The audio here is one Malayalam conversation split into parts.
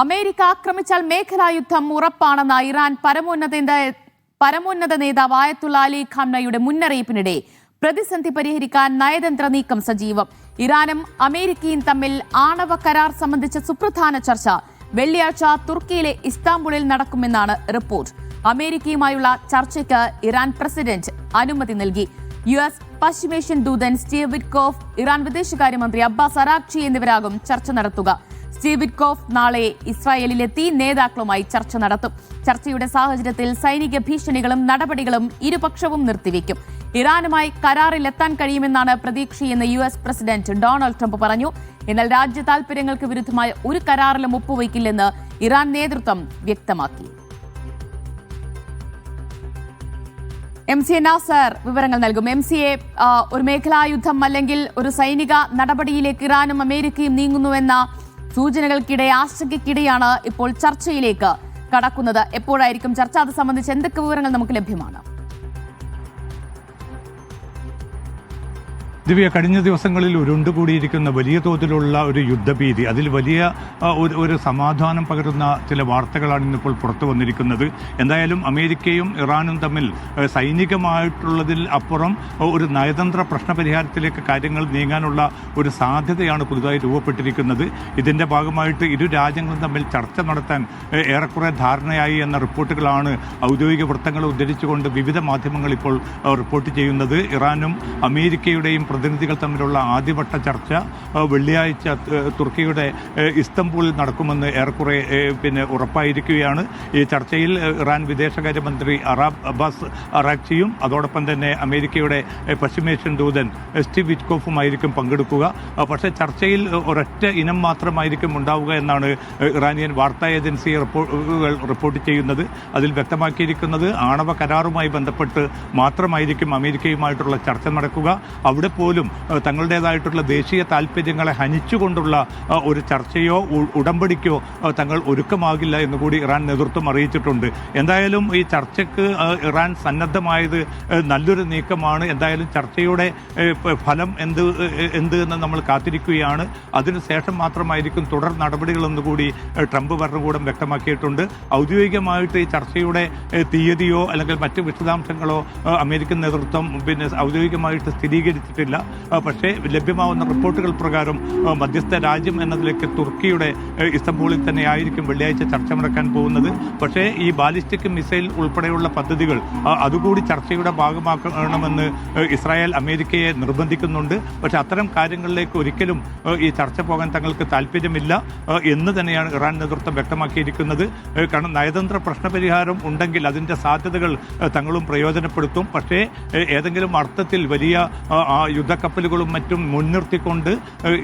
അമേരിക്ക ആക്രമിച്ചാൽ മേഖലാ യുദ്ധം ഉറപ്പാണെന്ന ഇറാൻ പരമോന്നത നേതാവ് ആയത്തുള്ള അലി ഖാംനയുടെ മുന്നറിയിപ്പിനിടെ പ്രതിസന്ധി പരിഹരിക്കാൻ നയതന്ത്ര നീക്കം സജീവം. ഇറാനും അമേരിക്കയും തമ്മിൽ ആണവ കരാർ സംബന്ധിച്ച സുപ്രധാന ചർച്ച വെള്ളിയാഴ്ച തുർക്കിയിലെ ഇസ്താംബുളിൽ നടക്കുമെന്നാണ് റിപ്പോർട്ട്. അമേരിക്കയുമായുള്ള ചർച്ചയ്ക്ക് ഇറാൻ പ്രസിഡന്റ് അനുമതി നൽകി. US പശ്ചിമേഷ്യൻ ദൂതൻ സ്റ്റീവ് വിറ്റ്കോഫ്, ഇറാൻ വിദേശകാര്യമന്ത്രി അബ്ബാസ് അറാഖ്ചി എന്നിവരാകും ചർച്ച നടത്തുക. സ്റ്റീവ് വിറ്റ്കോഫ് നാളെ ഇസ്രായേലിലെത്തി നേതാക്കളുമായി ചർച്ച നടത്തും. ചർച്ചയുടെ സാഹചര്യത്തിൽ സൈനിക ഭീഷണികളും നടപടികളും ഇരുപക്ഷവും നിർത്തിവെക്കും. ഇറാനുമായി കരാറിലെത്താൻ കഴിയുമെന്നാണ് പ്രതീക്ഷയെന്ന് US പ്രസിഡന്റ് ഡൊണാൾഡ് ട്രംപ് പറഞ്ഞു. എന്നാൽ രാജ്യ താൽപര്യങ്ങൾക്ക് വിരുദ്ധമായ ഒരു കരാറിലും ഒപ്പുവയ്ക്കില്ലെന്ന് ഇറാൻ നേതൃത്വം വ്യക്തമാക്കി. MCA നാസർ വിവരങ്ങൾ നൽകും. MCA, ഒരു മേഖലാ യുദ്ധം അല്ലെങ്കിൽ ഒരു സൈനിക നടപടിയിലേക്ക് ഇറാനും അമേരിക്കയും നീങ്ങുന്നുവെന്ന സൂചനകൾക്കിടെ ആശങ്കയ്ക്കിടെയാണ് ഇപ്പോൾ ചർച്ചയിലേക്ക് കടക്കുന്നത്. എപ്പോഴായിരിക്കും ചർച്ച? അത് സംബന്ധിച്ച് എന്തൊക്കെ വിവരങ്ങൾ നമുക്ക് ലഭ്യമാണ്? ദിവ്യ, കഴിഞ്ഞ ദിവസങ്ങളിൽ ഉരുണ്ടുകൂടിയിരിക്കുന്ന വലിയ തോതിലുള്ള ഒരു യുദ്ധഭീതി, അതിൽ വലിയ ഒരു സമാധാനം പകരുന്ന ചില വാർത്തകളാണ് ഇന്നിപ്പോൾ പുറത്തു വന്നിരിക്കുന്നത്. എന്തായാലും അമേരിക്കയും ഇറാനും തമ്മിൽ സൈനികമായിട്ടുള്ളതിൽ അപ്പുറം ഒരു നയതന്ത്ര പ്രശ്നപരിഹാരത്തിലേക്ക് കാര്യങ്ങൾ നീങ്ങാനുള്ള ഒരു സാധ്യതയാണ് പുതുതായി രൂപപ്പെട്ടിരിക്കുന്നത്. ഇതിൻ്റെ ഭാഗമായിട്ട് ഇരു രാജ്യങ്ങളും തമ്മിൽ ചർച്ച നടത്താൻ ഏറെക്കുറെ ധാരണയായി എന്ന റിപ്പോർട്ടുകളാണ് ഔദ്യോഗിക വൃത്തങ്ങളെ ഉദ്ധരിച്ചുകൊണ്ട് വിവിധ മാധ്യമങ്ങൾ ഇപ്പോൾ റിപ്പോർട്ട് ചെയ്യുന്നത്. ഇറാനും അമേരിക്കയുടെയും പ്രതിനിധികൾ തമ്മിലുള്ള ആദ്യവട്ട ചർച്ച വെള്ളിയാഴ്ച തുർക്കിയുടെ ഇസ്തംബൂളിൽ നടക്കുമെന്ന് ഏറെക്കുറെ ഉറപ്പായിരിക്കുകയാണ്. ഈ ചർച്ചയിൽ ഇറാൻ വിദേശകാര്യമന്ത്രി അബ്ബാസ് അറാഖ്ചിയും അതോടൊപ്പം തന്നെ അമേരിക്കയുടെ പശ്ചിമേഷ്യൻ ദൂതൻ സ്റ്റീവ് വിറ്റ്കോഫുമായിരിക്കും പങ്കെടുക്കുക. പക്ഷേ ചർച്ചയിൽ ഒരൊറ്റ ഇനം മാത്രമായിരിക്കും ഉണ്ടാവുക എന്നാണ് ഇറാനിയൻ വാർത്താ ഏജൻസി റിപ്പോർട്ട് ചെയ്യുന്നത്. അതിൽ വ്യക്തമാക്കിയിരിക്കുന്നത് ആണവ കരാറുമായി ബന്ധപ്പെട്ട് മാത്രമായിരിക്കും അമേരിക്കയുമായിട്ടുള്ള ചർച്ച നടക്കുക. അവിടെ പോലും തങ്ങളുടേതായിട്ടുള്ള ദേശീയ താൽപ്പര്യങ്ങളെ ഹനിച്ചുകൊണ്ടുള്ള ഒരു ചർച്ചയോ ഉടമ്പടിക്കോ തങ്ങൾ ഒരുക്കമാകില്ല എന്നുകൂടി ഇറാൻ നേതൃത്വം അറിയിച്ചിട്ടുണ്ട്. എന്തായാലും ഈ ചർച്ചയ്ക്ക് ഇറാൻ സന്നദ്ധമായത് നല്ലൊരു നീക്കമാണ്. എന്തായാലും ചർച്ചയുടെ ഫലം എന്ത് എന്ന് നമ്മൾ കാത്തിരിക്കുകയാണ്. അതിനുശേഷം മാത്രമായിരിക്കും തുടർ നടപടികളെന്നുകൂടി ട്രംപ് ഭരണകൂടം വ്യക്തമാക്കിയിട്ടുണ്ട്. ഔദ്യോഗികമായിട്ട് ഈ ചർച്ചയുടെ തീയതിയോ അല്ലെങ്കിൽ മറ്റ് വിശദാംശങ്ങളോ അമേരിക്കൻ നേതൃത്വം ഔദ്യോഗികമായിട്ട് സ്ഥിരീകരിച്ചിട്ടില്ല. പക്ഷേ ലഭ്യമാവുന്ന റിപ്പോർട്ടുകൾ പ്രകാരം മധ്യസ്ഥ രാജ്യം എന്ന നിലയ്ക്ക് തുർക്കിയുടെ ഇസ്തംബൂളിൽ തന്നെ ആയിരിക്കും വെള്ളിയാഴ്ച ചർച്ച നടക്കാൻ പോകുന്നത്. പക്ഷേ ഈ ബാലിസ്റ്റിക് മിസൈൽ ഉൾപ്പെടെയുള്ള പദ്ധതികൾ അതുകൂടി ചർച്ചയുടെ ഭാഗമാക്കണമെന്ന് ഇസ്രായേൽ അമേരിക്കയെ നിർബന്ധിക്കുന്നുണ്ട്. പക്ഷേ അത്തരം കാര്യങ്ങളിലേക്ക് ഒരിക്കലും ഈ ചർച്ച പോകാൻ തങ്ങൾക്ക് താല്പര്യമില്ല എന്ന് തന്നെയാണ് ഇറാൻ നേതൃത്വം വ്യക്തമാക്കിയിരിക്കുന്നത്. കാരണം നയതന്ത്ര പ്രശ്നപരിഹാരം ഉണ്ടെങ്കിൽ അതിൻ്റെ സാധ്യതകൾ തങ്ങളും പ്രയോജനപ്പെടുത്തും. പക്ഷേ ഏതെങ്കിലും അർത്ഥത്തിൽ വലിയ യുദ്ധക്കപ്പലുകളും മറ്റും മുൻനിർത്തിക്കൊണ്ട്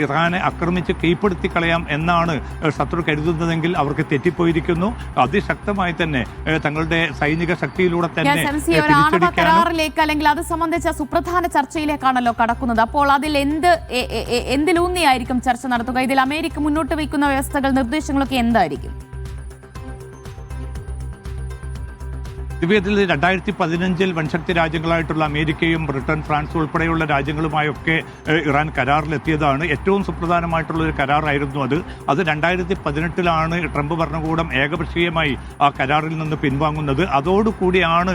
ഇറാനെ ആക്രമിച്ച് കീഴ്പ്പെടുത്തി കളയാം എന്നാണ് ശത്രു കരുതുന്നതെങ്കിൽ അവർക്ക് തെറ്റിപ്പോയിരിക്കുന്നു. അതിശക്തമായി തന്നെ തങ്ങളുടെ സൈനിക ശക്തിയിലൂടെ തന്നെ കരാറിലേക്ക് അല്ലെങ്കിൽ അത് സംബന്ധിച്ച സുപ്രധാന ചർച്ചയിലേക്കാണല്ലോ കടക്കുന്നത്. അപ്പോൾ അതിൽ എന്തിലൂന്നിയായിരിക്കും ചർച്ച നടത്തുക? ഇതിൽ അമേരിക്ക മുന്നോട്ട് വയ്ക്കുന്ന വ്യവസ്ഥകൾ, നിർദ്ദേശങ്ങളൊക്കെ എന്തായിരിക്കും? ഇതിൽ 2015 വൻശക്തി രാജ്യങ്ങളായിട്ടുള്ള അമേരിക്കയും ബ്രിട്ടൻ, ഫ്രാൻസ് ഉൾപ്പെടെയുള്ള രാജ്യങ്ങളുമായൊക്കെ ഇറാൻ കരാറിലെത്തിയതാണ്. ഏറ്റവും സുപ്രധാനമായിട്ടുള്ള ഒരു കരാറായിരുന്നു അത് 2018 ട്രംപ് ഭരണകൂടം ഏകപക്ഷീയമായി ആ കരാറിൽ നിന്ന് പിൻവാങ്ങുന്നത്. അതോടുകൂടിയാണ്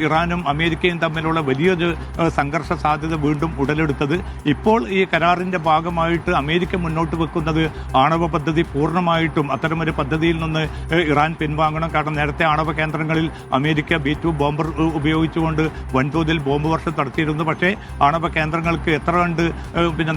ഇറാനും അമേരിക്കയും തമ്മിലുള്ള വലിയൊരു സംഘർഷ സാധ്യത വീണ്ടും ഉടലെടുത്തത്. ഇപ്പോൾ ഈ കരാറിൻ്റെ ഭാഗമായിട്ട് അമേരിക്ക മുന്നോട്ട് വെക്കുന്നത് ആണവ പദ്ധതി പൂർണ്ണമായിട്ടും അത്തരമൊരു പദ്ധതിയിൽ നിന്ന് ഇറാൻ പിൻവാങ്ങണം. കാരണം നേരത്തെ ആണവ കേന്ദ്രങ്ങളിൽ അമേരിക്ക B-2 ബോംബർ ഉപയോഗിച്ചുകൊണ്ട് വൻതോതിൽ ബോംബ് വർഷം നടത്തിയിരുന്നു. പക്ഷേ ആണവ കേന്ദ്രങ്ങൾക്ക് എത്ര കണ്ട്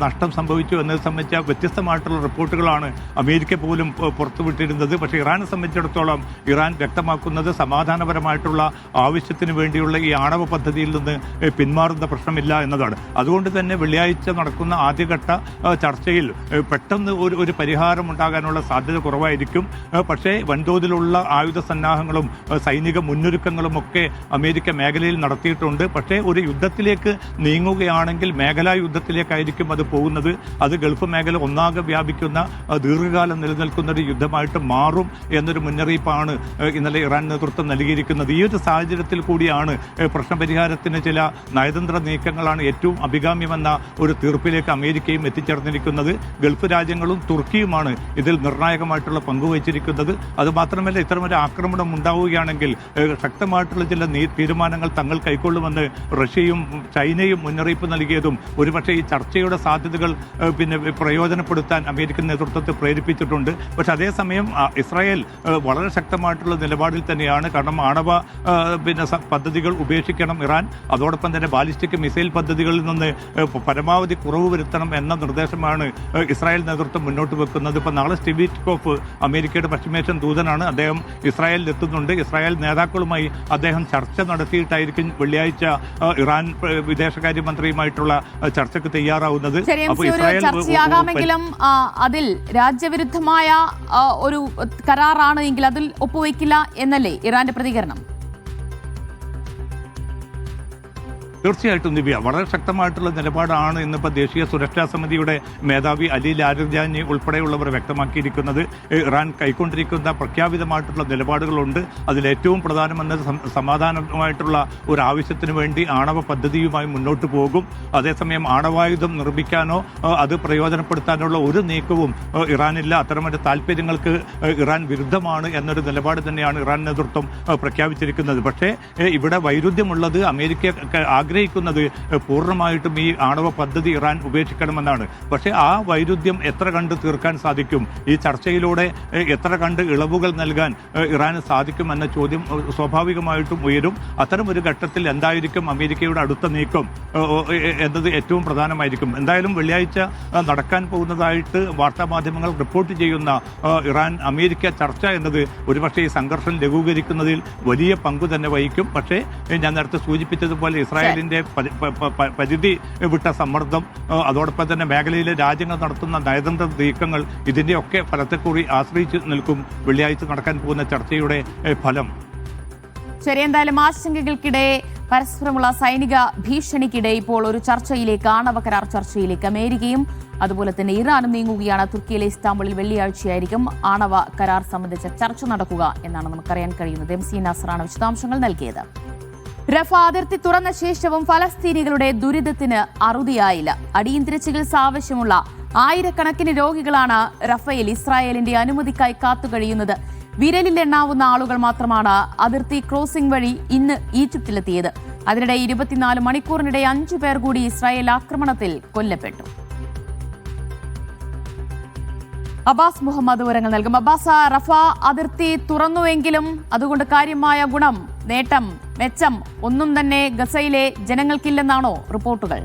നഷ്ടം സംഭവിച്ചു എന്നത് സംബന്ധിച്ച വ്യത്യസ്തമായിട്ടുള്ള റിപ്പോർട്ടുകളാണ് അമേരിക്ക പോലും പുറത്തുവിട്ടിരുന്നത്. പക്ഷേ ഇറാനെ സംബന്ധിച്ചിടത്തോളം ഇറാൻ വ്യക്തമാക്കുന്നത് സമാധാനപരമായിട്ടുള്ള ആവശ്യത്തിന് വേണ്ടിയുള്ള ഈ ആണവ പദ്ധതിയിൽ നിന്ന് പിന്മാറുന്ന പ്രശ്നമില്ല എന്നതാണ്. അതുകൊണ്ട് തന്നെ വെള്ളിയാഴ്ച നടക്കുന്ന ആദ്യഘട്ട ചർച്ചയിൽ പെട്ടെന്ന് ഒരു പരിഹാരം ഉണ്ടാകാനുള്ള സാധ്യത കുറവായിരിക്കും. പക്ഷേ വൻതോതിലുള്ള ആയുധ സന്നാഹങ്ങളും സൈനിക മുന്നൊരുക്കങ്ങളും ഒക്കെ അമേരിക്ക മേഖലയിൽ നടത്തിയിട്ടുണ്ട്. പക്ഷേ ഒരു യുദ്ധത്തിലേക്ക് നീങ്ങുകയാണെങ്കിൽ മേഖലാ യുദ്ധത്തിലേക്കായിരിക്കും അത് പോകുന്നത്. അത് ഗൾഫ് മേഖല ഒന്നാകെ വ്യാപിക്കുന്ന ദീർഘകാലം നിലനിൽക്കുന്ന ഒരു യുദ്ധമായിട്ട് മാറും എന്നൊരു മുന്നറിയിപ്പാണ് ഇന്നലെ ഇറാൻ നേതൃത്വം നൽകിയിരിക്കുന്നത്. ഈ ഒരു സാഹചര്യത്തിൽ കൂടിയാണ് പ്രശ്നപരിഹാരത്തിന് ചില നയതന്ത്ര നീക്കങ്ങളാണ് ഏറ്റവും അഭികാമ്യമെന്ന ഒരു തീർപ്പിലേക്ക് അമേരിക്കയും എത്തിച്ചേർന്നിരിക്കുന്നത്. ഗൾഫ് രാജ്യങ്ങളും തുർക്കിയുമാണ് ഇതിൽ നിർണായകമായിട്ടുള്ള പങ്കുവച്ചിരിക്കുന്നത്. അതുമാത്രമല്ല, ഇത്തരമൊരു ആക്രമണം ഉണ്ടാവുകയാണെങ്കിൽ ശക്തമായിട്ടുള്ള ചില തീരുമാനങ്ങൾ തങ്ങൾ കൈക്കൊള്ളുമെന്ന് റഷ്യയും ചൈനയും മുന്നറിയിപ്പ് നൽകിയതും ഒരുപക്ഷെ ഈ ചർച്ചയുടെ സാധ്യതകൾ പ്രയോജനപ്പെടുത്താൻ അമേരിക്കൻ നേതൃത്വത്തെ പ്രേരിപ്പിച്ചിട്ടുണ്ട്. പക്ഷെ അതേസമയം ഇസ്രായേൽ വളരെ ശക്തമായിട്ടുള്ള നിലപാടിൽ തന്നെയാണ്. കാരണം ആണവ പദ്ധതികൾ ഉപേക്ഷിക്കണം ഇറാൻ, അതോടൊപ്പം തന്നെ ബാലിസ്റ്റിക് മിസൈൽ പദ്ധതികളിൽ നിന്ന് പരമാവധി കുറവ് വരുത്തണം എന്ന നിർദ്ദേശമാണ് ഇസ്രായേൽ നേതൃത്വം മുന്നോട്ട് വെക്കുന്നത്. ഇപ്പോൾ നാളെ സ്റ്റീവ് വിറ്റ്കോഫ് അമേരിക്കയുടെ പശ്ചിമേഷ്യൻ ദൂതനാണ്. അദ്ദേഹം ഇസ്രായേലിൽ എത്തുന്നുണ്ട്. ഇസ്രായേൽ നേതാക്കളുമായി അദ്ദേഹം ചർച്ച നടത്തിയിട്ടായിരിക്കും വെള്ളിയാഴ്ച ഇറാൻ വിദേശകാര്യമന്ത്രിയുമായിട്ടുള്ള ചർച്ചയ്ക്ക് തയ്യാറാവുന്നത്. അപ്പോൾ ചർച്ചയാകാമെങ്കിലും അതിൽ രാജ്യവിരുദ്ധമായ ഒരു കരാറാണ് എങ്കിൽ അതിൽ ഒപ്പുവയ്ക്കില്ല എന്നല്ലേ ഇറാന്റെ പ്രതികരണം? തീർച്ചയായിട്ടും ദിവ്യ, വളരെ ശക്തമായിട്ടുള്ള നിലപാടാണ് ഇന്നിപ്പോൾ ദേശീയ സുരക്ഷാ സമിതിയുടെ മേധാവി അലി ലാരിജാനി ഉൾപ്പെടെയുള്ളവർ വ്യക്തമാക്കിയിരിക്കുന്നത്. ഇറാൻ കൈക്കൊണ്ടിരിക്കുന്ന പ്രഖ്യാപിതമായിട്ടുള്ള നിലപാടുകളുണ്ട്. അതിലേറ്റവും പ്രധാനമെന്നത് സമാധാനമായിട്ടുള്ള ഒരു ആവശ്യത്തിന് വേണ്ടി ആണവ പദ്ധതിയുമായി മുന്നോട്ട് പോകും. അതേസമയം ആണവായുധം നിർമ്മിക്കാനോ അത് പ്രയോജനപ്പെടുത്താനുള്ള ഒരു നീക്കവും ഇറാനില്ല. അത്തരമൊരു താല്പര്യങ്ങൾക്ക് ഇറാൻ വിരുദ്ധമാണ് എന്നൊരു നിലപാട് തന്നെയാണ് ഇറാൻ നേതൃത്വം പ്രഖ്യാപിച്ചിരിക്കുന്നത്. പക്ഷേ ഇവിടെ വൈരുദ്ധ്യമുള്ളത് അമേരിക്ക ആഗ്രഹിക്കുന്നത് പൂർണ്ണമായിട്ടും ഈ ആണവ പദ്ധതി ഇറാൻ ഉപേക്ഷിക്കണമെന്നാണ്. പക്ഷേ ആ വൈരുദ്ധ്യം എത്ര കണ്ട് തീർക്കാൻ സാധിക്കും? ഈ ചർച്ചയിലൂടെ എത്ര കണ്ട് ഇളവുകൾ നൽകാൻ ഇറാന് സാധിക്കുമെന്ന ചോദ്യം സ്വാഭാവികമായിട്ടും ഉയരും. അത്തരം ഒരു ഘട്ടത്തിൽ എന്തായിരിക്കും അമേരിക്കയുടെ അടുത്ത നീക്കം എന്നത് ഏറ്റവും പ്രധാനമായിരിക്കും. എന്തായാലും വെള്ളിയാഴ്ച നടക്കാൻ പോകുന്നതായിട്ട് വാർത്താമാധ്യമങ്ങൾ റിപ്പോർട്ട് ചെയ്യുന്ന ഇറാൻ അമേരിക്ക ചർച്ച എന്നത് ഒരുപക്ഷെ ഈ സംഘർഷം ലഘൂകരിക്കുന്നതിൽ വലിയ പങ്കു തന്നെ വഹിക്കും. പക്ഷേ ഞാൻ നേരത്തെ സൂചിപ്പിച്ചതുപോലെ ഇസ്രായേലിന്റെ പരിധി വിട്ട സമ്മർദ്ദം, അതോടൊപ്പം തന്നെ മേഖലയിലെ രാജ്യങ്ങൾ നടത്തുന്ന നയതന്ത്ര നീക്കങ്ങൾ, ഇതിന്റെയൊക്കെ ഫലത്തെക്കൂടി ആശ്രയിച്ച് നിൽക്കും വെള്ളിയാഴ്ച നടക്കാൻ പോകുന്ന ചർച്ചയുടെ ഫലം. ശരി, എന്തായാലും ആശങ്കകൾക്കിടെ പരസ്പരമുള്ള സൈനിക ഭീഷണിക്കിടെ ഇപ്പോൾ ഒരു ചർച്ചയിലേക്ക്, ആണവ കരാർ ചർച്ചയിലേക്ക് അമേരിക്കയും അതുപോലെ തന്നെ ഇറാനും നീങ്ങുകയാണ്. തുർക്കിയിലെ ഇസ്താംബുളിൽ വെള്ളിയാഴ്ചയായിരിക്കും ആണവ കരാർ സംബന്ധിച്ച ചർച്ച നടക്കുക എന്നാണ് നമുക്കറിയാൻ കഴിയുന്നത്. MC നാസറാണ് വിശദാംശങ്ങൾ നൽകിയത്. റഫ അതിർത്തി തുറന്ന ശേഷവും ഫലസ്തീനികളുടെ ദുരിതത്തിന് അറുതിയായില്ല. അടിയന്തര ചികിത്സ ആവശ്യമുള്ള ആയിരക്കണക്കിന് രോഗികളാണ് റഫയിൽ ഇസ്രായേലിന്റെ അനുമതിക്കായി കാത്തുകഴിയുന്നത്. വിരലിലെണ്ണാവുന്ന ആളുകൾ മാത്രമാണ് അതിർത്തി ക്രോസിംഗ് വഴി ഇന്ന് ഈജിപ്തിലെത്തിയത്. അതിനിടെ 24 മണിക്കൂറിനിടെ 5 പേർ കൂടി ഇസ്രായേൽ ആക്രമണത്തിൽ കൊല്ലപ്പെട്ടു. അബ്ബാസ് മുഹമ്മദ് വിവരങ്ങൾ നൽകും. അബ്ബാസ്, റഫ അതിർത്തി തുറന്നുവെങ്കിലും അതുകൊണ്ട് കാര്യമായ ഗുണം, നേട്ടം, മെച്ചം ഒന്നും തന്നെ ഗസയിലെ ജനങ്ങൾക്കില്ലെന്നാണോ റിപ്പോർട്ടുകൾ?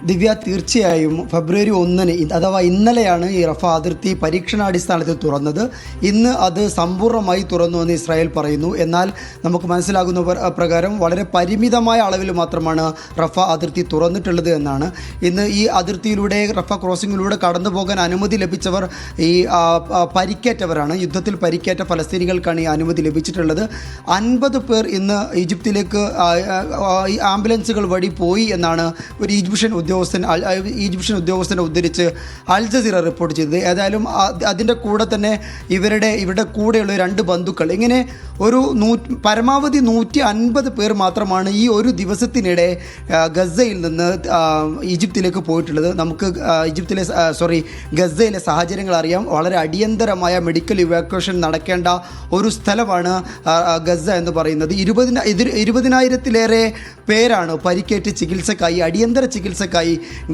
ദിവ്യ, തീർച്ചയായും ഫെബ്രുവരി 1 അഥവാ ഇന്നലെയാണ് ഈ റഫ അതിർത്തി പരീക്ഷണാടിസ്ഥാനത്തിൽ തുറന്നത്. ഇന്ന് അത് സമ്പൂർണ്ണമായി തുറന്നു എന്ന് ഇസ്രായേൽ പറയുന്നു. എന്നാൽ നമുക്ക് മനസ്സിലാകുന്ന പ്രകാരം വളരെ പരിമിതമായ അളവിൽ മാത്രമാണ് റഫ അതിർത്തി തുറന്നിട്ടുള്ളത് എന്നാണ്. ഇന്ന് ഈ അതിർത്തിയിലൂടെ, റഫ ക്രോസിങ്ങിലൂടെ കടന്നു പോകാൻ അനുമതി ലഭിച്ചവർ ഈ പരിക്കേറ്റവരാണ്. യുദ്ധത്തിൽ പരിക്കേറ്റ ഫലസ്തീനികൾക്കാണ് ഈ അനുമതി ലഭിച്ചിട്ടുള്ളത്. 50 പേർ ഇന്ന് ഈജിപ്തിലേക്ക് ഈ ആംബുലൻസുകൾ വഴി പോയി എന്നാണ് ഒരു ഈജിപ്ഷ്യൻ ഉദ്യോഗസ്ഥനെ ഉദ്ധരിച്ച് അൽ ജസീറ റിപ്പോർട്ട് ചെയ്തത്. ഏതായാലും അതിൻ്റെ കൂടെ തന്നെ ഇവരുടെ കൂടെയുള്ള 2 ബന്ധുക്കൾ, ഇങ്ങനെ ഒരു പരമാവധി 150 പേർ മാത്രമാണ് ഈ ഒരു ദിവസത്തിനിടെ ഗസയിൽ നിന്ന് ഈജിപ്തിലേക്ക് പോയിട്ടുള്ളത്. നമുക്ക് ഗസയിലെ സാഹചര്യങ്ങൾ അറിയാം. വളരെ അടിയന്തരമായ മെഡിക്കൽ ഇവാക്വേഷൻ നടക്കേണ്ട ഒരു സ്ഥലമാണ് ഗസ എന്ന് പറയുന്നത്. 20,000-ലേറെ പേരാണ് പരിക്കേറ്റ് ചികിത്സക്കായി, അടിയന്തര ചികിത്സക്കായി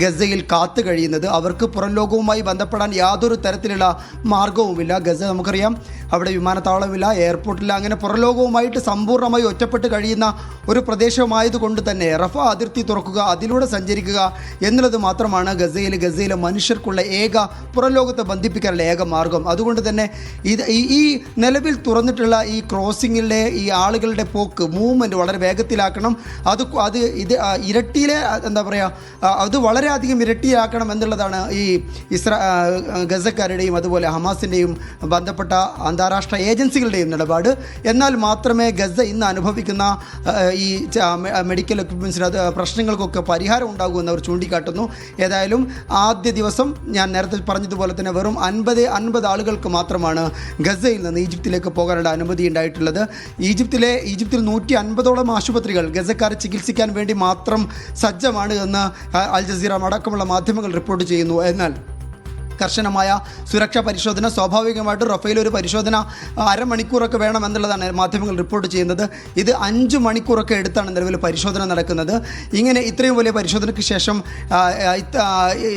ഗസയിൽ കാത്തു കഴിയുന്നത്. അവർക്ക് പുറം ലോകവുമായി ബന്ധപ്പെടാൻ യാതൊരു തരത്തിലുള്ള മാർഗവുമില്ല. ഗസ നമുക്കറിയാം, അവിടെ വിമാനത്താവളമില്ല, എയർപോർട്ടില്ല, അങ്ങനെ തന്നെ പുറലോകവുമായിട്ട് സമ്പൂർണ്ണമായി ഒറ്റപ്പെട്ട് കഴിയുന്ന ഒരു പ്രദേശമായതുകൊണ്ട് തന്നെ റഫ അതിർത്തി തുറക്കുക, അതിലൂടെ സഞ്ചരിക്കുക എന്നുള്ളത് മാത്രമാണ് ഗസയിലെ മനുഷ്യർക്കുള്ള ഏക പുറലോകത്തെ ബന്ധിപ്പിക്കാനുള്ള ഏക മാർഗം. അതുകൊണ്ട് തന്നെ ഈ നിലവിൽ തുറന്നിട്ടുള്ള ഈ ക്രോസിങ്ങിലെ ഈ ആളുകളുടെ പോക്ക് മൂവ്മെൻറ്റ് വളരെ വേഗത്തിലാക്കണം. ഇത് ഇരട്ടിയിലെ എന്താ പറയുക, അത് വളരെയധികം ഇരട്ടിയാക്കണം എന്നുള്ളതാണ് ഈ ഗസക്കാരുടെയും അതുപോലെ ഹമാസിൻ്റെയും ബന്ധപ്പെട്ട അന്താരാഷ്ട്ര ഏജൻസികളുടെയും നിലപാട്. എന്നാൽ മാത്രമേ ഗസ ഇന്ന് അനുഭവിക്കുന്ന ഈ മെഡിക്കൽ എക്യുപ്മെൻസിന് പ്രശ്നങ്ങൾക്കൊക്കെ പരിഹാരം ഉണ്ടാകുമെന്ന് അവർ ചൂണ്ടിക്കാട്ടുന്നു. ഏതായാലും ആദ്യ ദിവസം ഞാൻ നേരത്തെ പറഞ്ഞതുപോലെ തന്നെ വെറും 50 ആളുകൾക്ക് മാത്രമാണ് ഗസയിൽ നിന്ന് ഈജിപ്തിലേക്ക് പോകാനുള്ള അനുമതി ഉണ്ടായിട്ടുള്ളത്. ഈജിപ്തിൽ 150ഓളം ആശുപത്രികൾ ഗസക്കാരെ ചികിത്സിക്കാൻ വേണ്ടി മാത്രം സജ്ജമാണ് എന്ന് അൽ ജസീറ അടക്കമുള്ള മാധ്യമങ്ങൾ റിപ്പോർട്ട് ചെയ്യുന്നു. എന്നാൽ കർശനമായ സുരക്ഷാ പരിശോധന, സ്വാഭാവികമായിട്ടും റഫേൽ ഒരു പരിശോധന അരമണിക്കൂറൊക്കെ വേണമെന്നുള്ളതാണ് മാധ്യമങ്ങൾ റിപ്പോർട്ട് ചെയ്യുന്നത്. ഇത് 5 മണിക്കൂറൊക്കെ എടുത്താണ് നിലവിൽ പരിശോധന നടക്കുന്നത്. ഇങ്ങനെ ഇത്രയും വലിയ പരിശോധനയ്ക്ക് ശേഷം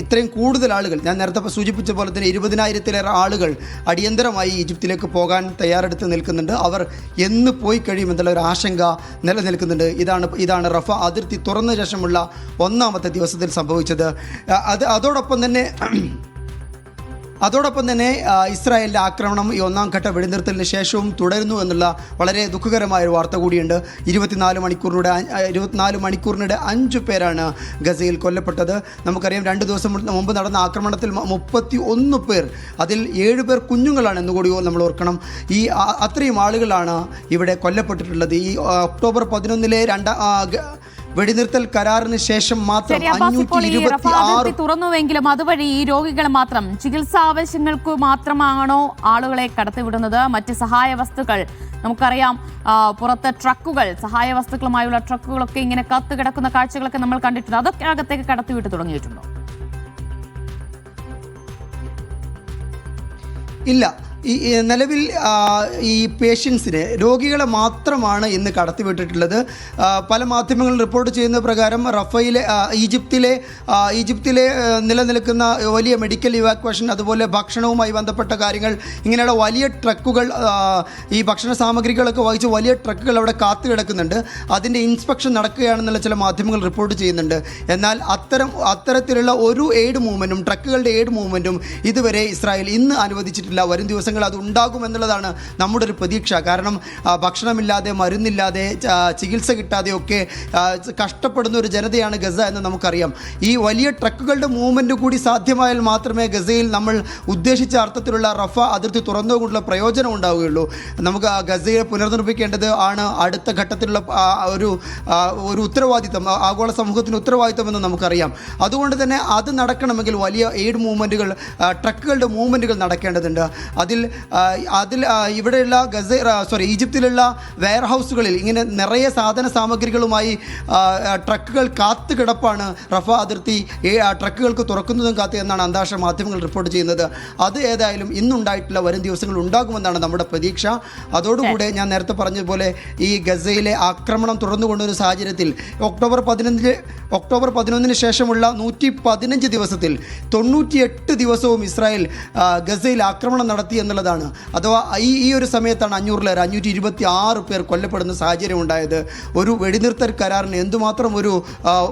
ഇത്രയും കൂടുതൽ ആളുകൾ, ഞാൻ നേരത്തെ സൂചിപ്പിച്ച പോലെ തന്നെ 20,000-ലേറെ ആളുകൾ അടിയന്തരമായി ഈജിപ്തിലേക്ക് പോകാൻ തയ്യാറെടുത്ത് നിൽക്കുന്നുണ്ട്. അവർ എന്ന് പോയി കഴിയുമെന്നുള്ള ഒരു ആശങ്ക നിലനിൽക്കുന്നുണ്ട്. ഇതാണ് റഫ അതിർത്തി തുറന്ന ശേഷമുള്ള 1ാമത്തെ ദിവസത്തിൽ സംഭവിച്ചത്. അതോടൊപ്പം തന്നെ ഇസ്രായേലിൻ്റെ ആക്രമണം ഈ 1ാം ഘട്ട വെടിനിർത്തലിന് ശേഷവും തുടരുന്നു എന്നുള്ള വളരെ ദുഃഖകരമായ ഒരു വാർത്ത കൂടിയുണ്ട്. 24 മണിക്കൂറിനിടെ 5 പേരാണ് ഗസയിൽ കൊല്ലപ്പെട്ടത്. നമുക്കറിയാം 2 ദിവസം മുമ്പ് നടന്ന ആക്രമണത്തിൽ 31 പേർ, അതിൽ 7 പേർ കുഞ്ഞുങ്ങളാണ് എന്നുകൂടി നമ്മൾ ഓർക്കണം. അത്രയും ആളുകളാണ് ഇവിടെ കൊല്ലപ്പെട്ടിട്ടുള്ളത്. ഈ ഒക്ടോബർ 11-ലെ വെടിനിർത്തൽ കരാറിന് ശേഷം മാത്രം 526 തുറന്നുവെങ്കിലും അതുവഴി ഈ രോഗികൾ മാത്രം ചികിത്സാ ആവശ്യങ്ങൾക്ക് മാത്രമാണോ ആളുകളെ കടത്തിവിടുന്നത്? മറ്റ് സഹായ വസ്തുക്കൾ നമുക്കറിയാം, പുറത്ത് ട്രക്കുകൾ, സഹായ വസ്തുക്കളുമായുള്ള ട്രക്കുകളൊക്കെ ഇങ്ങനെ കത്തുകിടക്കുന്ന കാഴ്ചകളൊക്കെ നമ്മൾ കണ്ടിട്ടുണ്ട്. അതൊക്കെ അകത്തേക്ക് കടത്തിവിട്ട് തുടങ്ങിയിട്ടുണ്ടോ? ഇല്ല. നിലവിൽ ഈ പേഷ്യൻസിനെ, രോഗികളെ മാത്രമാണ് ഇന്ന് കടത്തിവിട്ടിട്ടുള്ളത്. പല മാധ്യമങ്ങളും റിപ്പോർട്ട് ചെയ്യുന്ന പ്രകാരം ഈജിപ്തിലെ നിലനിൽക്കുന്ന വലിയ മെഡിക്കൽ ഇവാക്വേഷൻ, അതുപോലെ ഭക്ഷണവുമായി ബന്ധപ്പെട്ട കാര്യങ്ങൾ, ഇങ്ങനെയുള്ള വലിയ ട്രക്കുകൾ, ഈ ഭക്ഷണ സാമഗ്രികളൊക്കെ വഹിച്ച് വലിയ ട്രക്കുകൾ അവിടെ കാത്തു കിടക്കുന്നുണ്ട്. അതിൻ്റെ ഇൻസ്പെക്ഷൻ നടക്കുകയാണെന്നുള്ള ചില മാധ്യമങ്ങൾ റിപ്പോർട്ട് ചെയ്യുന്നുണ്ട്. എന്നാൽ അത്തരത്തിലുള്ള ഒരു എയ്ഡ് മൂവ്മെൻറ്റും, ട്രക്കുകളുടെ എയ്ഡ് മൂവ്മെൻറ്റും ഇതുവരെ ഇസ്രായേൽ ഇന്ന് അനുവദിച്ചിട്ടില്ല. വരും ദിവസങ്ങൾ അത് ഉണ്ടാകുമെന്നുള്ളതാണ് നമ്മുടെ ഒരു പ്രതീക്ഷ. കാരണം ഭക്ഷണമില്ലാതെ, മരുന്നില്ലാതെ, ചികിത്സ കിട്ടാതെയൊക്കെ കഷ്ടപ്പെടുന്ന ഒരു ജനതയാണ് ഗസ എന്ന് നമുക്കറിയാം. ഈ വലിയ ട്രക്കുകളുടെ മൂവ്മെൻറ്റ് കൂടി സാധ്യമായാൽ മാത്രമേ ഗസയിൽ നമ്മൾ ഉദ്ദേശിച്ച അർത്ഥത്തിലുള്ള റഫ അതിർത്തി തുറന്നുകൊണ്ടുള്ള പ്രയോജനം ഉണ്ടാവുകയുള്ളൂ. നമുക്ക് ഗസയെ പുനർനിർമ്മിക്കേണ്ടത് ആണ് അടുത്ത ഘട്ടത്തിലുള്ള ഒരു ഉത്തരവാദിത്തം, ആഗോള സമൂഹത്തിന് ഉത്തരവാദിത്തമെന്ന് നമുക്കറിയാം. അതുകൊണ്ട് തന്നെ അത് നടക്കണമെങ്കിൽ വലിയ എയ്ഡ് മൂവ്മെൻറ്റുകൾ, ട്രക്കുകളുടെ മൂവ്മെൻറ്റുകൾ നടക്കേണ്ടതുണ്ട്. അതിൽ ഇവിടെയുള്ള ഈജിപ്തിലുള്ള വെയർ ഹൗസുകളിൽ ഇങ്ങനെ നിറയെ സാധന സാമഗ്രികളുമായി ട്രക്കുകൾ കാത്തു കിടപ്പാണ്. റഫ അതിർത്തി ട്രക്കുകൾക്ക് തുറക്കുന്നതും കാത്ത് എന്നാണ് അന്താരാഷ്ട്ര മാധ്യമങ്ങൾ റിപ്പോർട്ട് ചെയ്യുന്നത്. അത് ഏതായാലും ഇന്നുണ്ടായിട്ടില്ല, വരും ദിവസങ്ങൾ ഉണ്ടാകുമെന്നാണ് നമ്മുടെ പ്രതീക്ഷ. അതോടുകൂടെ ഞാൻ നേരത്തെ പറഞ്ഞതുപോലെ ഈ ഗസയിലെ ആക്രമണം തുടർന്നുകൊണ്ടൊരു സാഹചര്യത്തിൽ ഒക്ടോബർ 11 ശേഷമുള്ള 115 ദിവസത്തിൽ 98 ദിവസവും ഇസ്രായേൽ ഗസയിൽ ആക്രമണം നടത്തി എന്നുള്ളതാണ്. അഥവാ ഈ ഒരു സമയത്താണ് 526 പേർ കൊല്ലപ്പെടുന്ന സാഹചര്യം ഉണ്ടായത്. ഒരു വെടിനിർത്തൽ കരാറിന് എന്തുമാത്രം ഒരു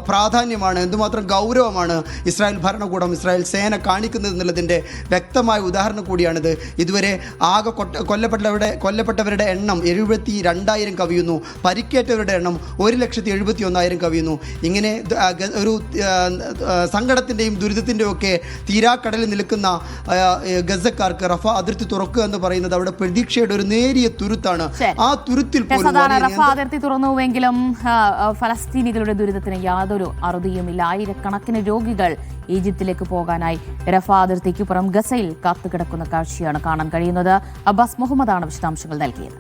പ്രാധാന്യമാണ്, എന്തുമാത്രം ഗൗരവമാണ് ഇസ്രായേൽ ഭരണകൂടം, ഇസ്രായേൽ സേന കാണിക്കുന്നത് എന്നുള്ളതിൻ്റെ വ്യക്തമായ ഉദാഹരണം കൂടിയാണിത്. ഇതുവരെ ആകെ കൊല്ലപ്പെട്ടവരുടെ എണ്ണം 72,000 കവിയുന്നു. പരിക്കേറ്റവരുടെ എണ്ണം 1,71,000 കവിയുന്നു. ഇങ്ങനെ ഒരു സങ്കടത്തിൻ്റെയും ദുരിതത്തിൻ്റെയും ഒക്കെ തീരാക്കടലിൽ നിൽക്കുന്ന ഗസക്കാർക്ക് റഫ അതിർത്തി തുറക്കുക എന്ന് പറയുന്നത് അവിടെ പ്രതീക്ഷയുടെ ഒരു നേരിയ തുരുത്താണ്. ആ തുരുത്തിൽ റഫ അതിർത്തി തുറന്നുവെങ്കിലും ഫലസ്തീനികളുടെ ദുരിതത്തിന് യാതൊരു അറുതിയുമില്ല. ആയിരക്കണക്കിന് രോഗികൾ ഈജിപ്തിലേക്ക് പോകാനായി റഫ അതിർത്തിക്ക് പുറം ഗസയിൽ കാത്തുകിടക്കുന്ന കാഴ്ചയാണ് കാണാൻ കഴിയുന്നത്. അബ്ബാസ് മുഹമ്മദാണ് വിശദാംശങ്ങൾ നൽകിയത്.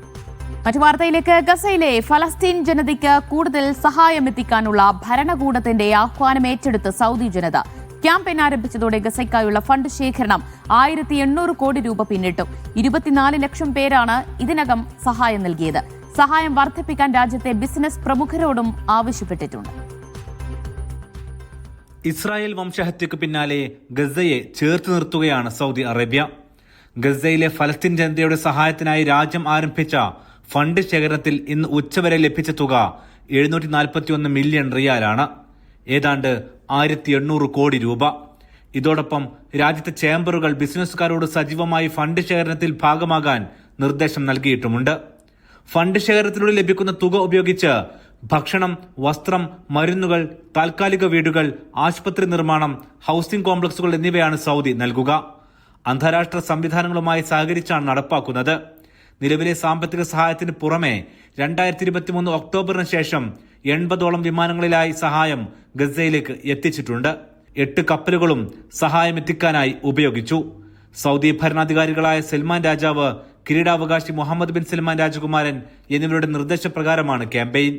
മറ്റു വാർത്തയിലേക്ക്. ഗസയിലെ ഫലസ്തീൻ ജനതയ്ക്ക് കൂടുതൽ സഹായം എത്തിക്കാനുള്ള ഭരണകൂടത്തിന്റെ ആഹ്വാനം ഏറ്റെടുത്ത് സൗദി ജനത. ക്യാമ്പയിൻ ആരംഭിച്ചതോടെ ഗസയ്ക്കായുള്ള ഫണ്ട് ശേഖരണം 1800 കോടി രൂപ പിന്നിട്ടു. 24 ലക്ഷം പേരാണ് ഇതിനകം സഹായം നൽകിയത്. സഹായം വർദ്ധിപ്പിക്കാൻ രാജ്യത്തെ ബിസിനസ് പ്രമുഖരോടും ആവശ്യപ്പെട്ടിട്ടുണ്ട്. ഇസ്രായേൽ വംശഹത്യക്ക് പിന്നാലെ ഗസയെ ചേർത്ത് നിർത്തുകയാണ് സൗദി അറേബ്യ. ഗസയിലെ ഫലസ്തീൻ ജനതയുടെ സഹായത്തിനായി രാജ്യം ആരംഭിച്ച ഫണ്ട് ശേഖരണത്തിൽ ഇന്ന് ഉച്ചവരെ ലഭിച്ച തുക 741 മില്യൺ റിയാലാണ്, ഏതാണ്ട് 1800 കോടി രൂപ. ഇതോടൊപ്പം രാജ്യത്തെ ചേംബറുകൾ ബിസിനസ്സുകാരോട് സജീവമായി ഫണ്ട് ശേഖരണത്തിൽ ഭാഗമാകാൻ നിർദ്ദേശം നൽകിയിട്ടുമുണ്ട്. ഫണ്ട് ശേഖരണത്തിലൂടെ ലഭിക്കുന്ന തുക ഉപയോഗിച്ച് ഭക്ഷണം, വസ്ത്രം, മരുന്നുകൾ, താൽക്കാലിക വീടുകൾ, ആശുപത്രി നിർമ്മാണം, ഹൌസിംഗ് കോംപ്ലക്സുകൾ എന്നിവയാണ് സൗദി നൽകുക. അന്താരാഷ്ട്ര സംവിധാനങ്ങളുമായി സഹകരിച്ചാണ് നടപ്പാക്കുന്നത്. നിലവിലെ സാമ്പത്തിക സഹായത്തിന് പുറമെ 2023 ഒക്ടോബറിന് ശേഷം 80ഓളം വിമാനങ്ങളിലായി സഹായം ഗസയിലേക്ക് എത്തിച്ചിട്ടുണ്ട്. 8 കപ്പലുകളും സഹായം എത്തിക്കാനായി ഉപയോഗിച്ചു. സൗദി ഭരണാധികാരികളായ സൽമാൻ രാജാവ്, കിരീടാവകാശി മുഹമ്മദ് ബിൻ സൽമാൻ രാജകുമാരൻ എന്നിവരുടെ നിർദ്ദേശപ്രകാരമാണ് campaign.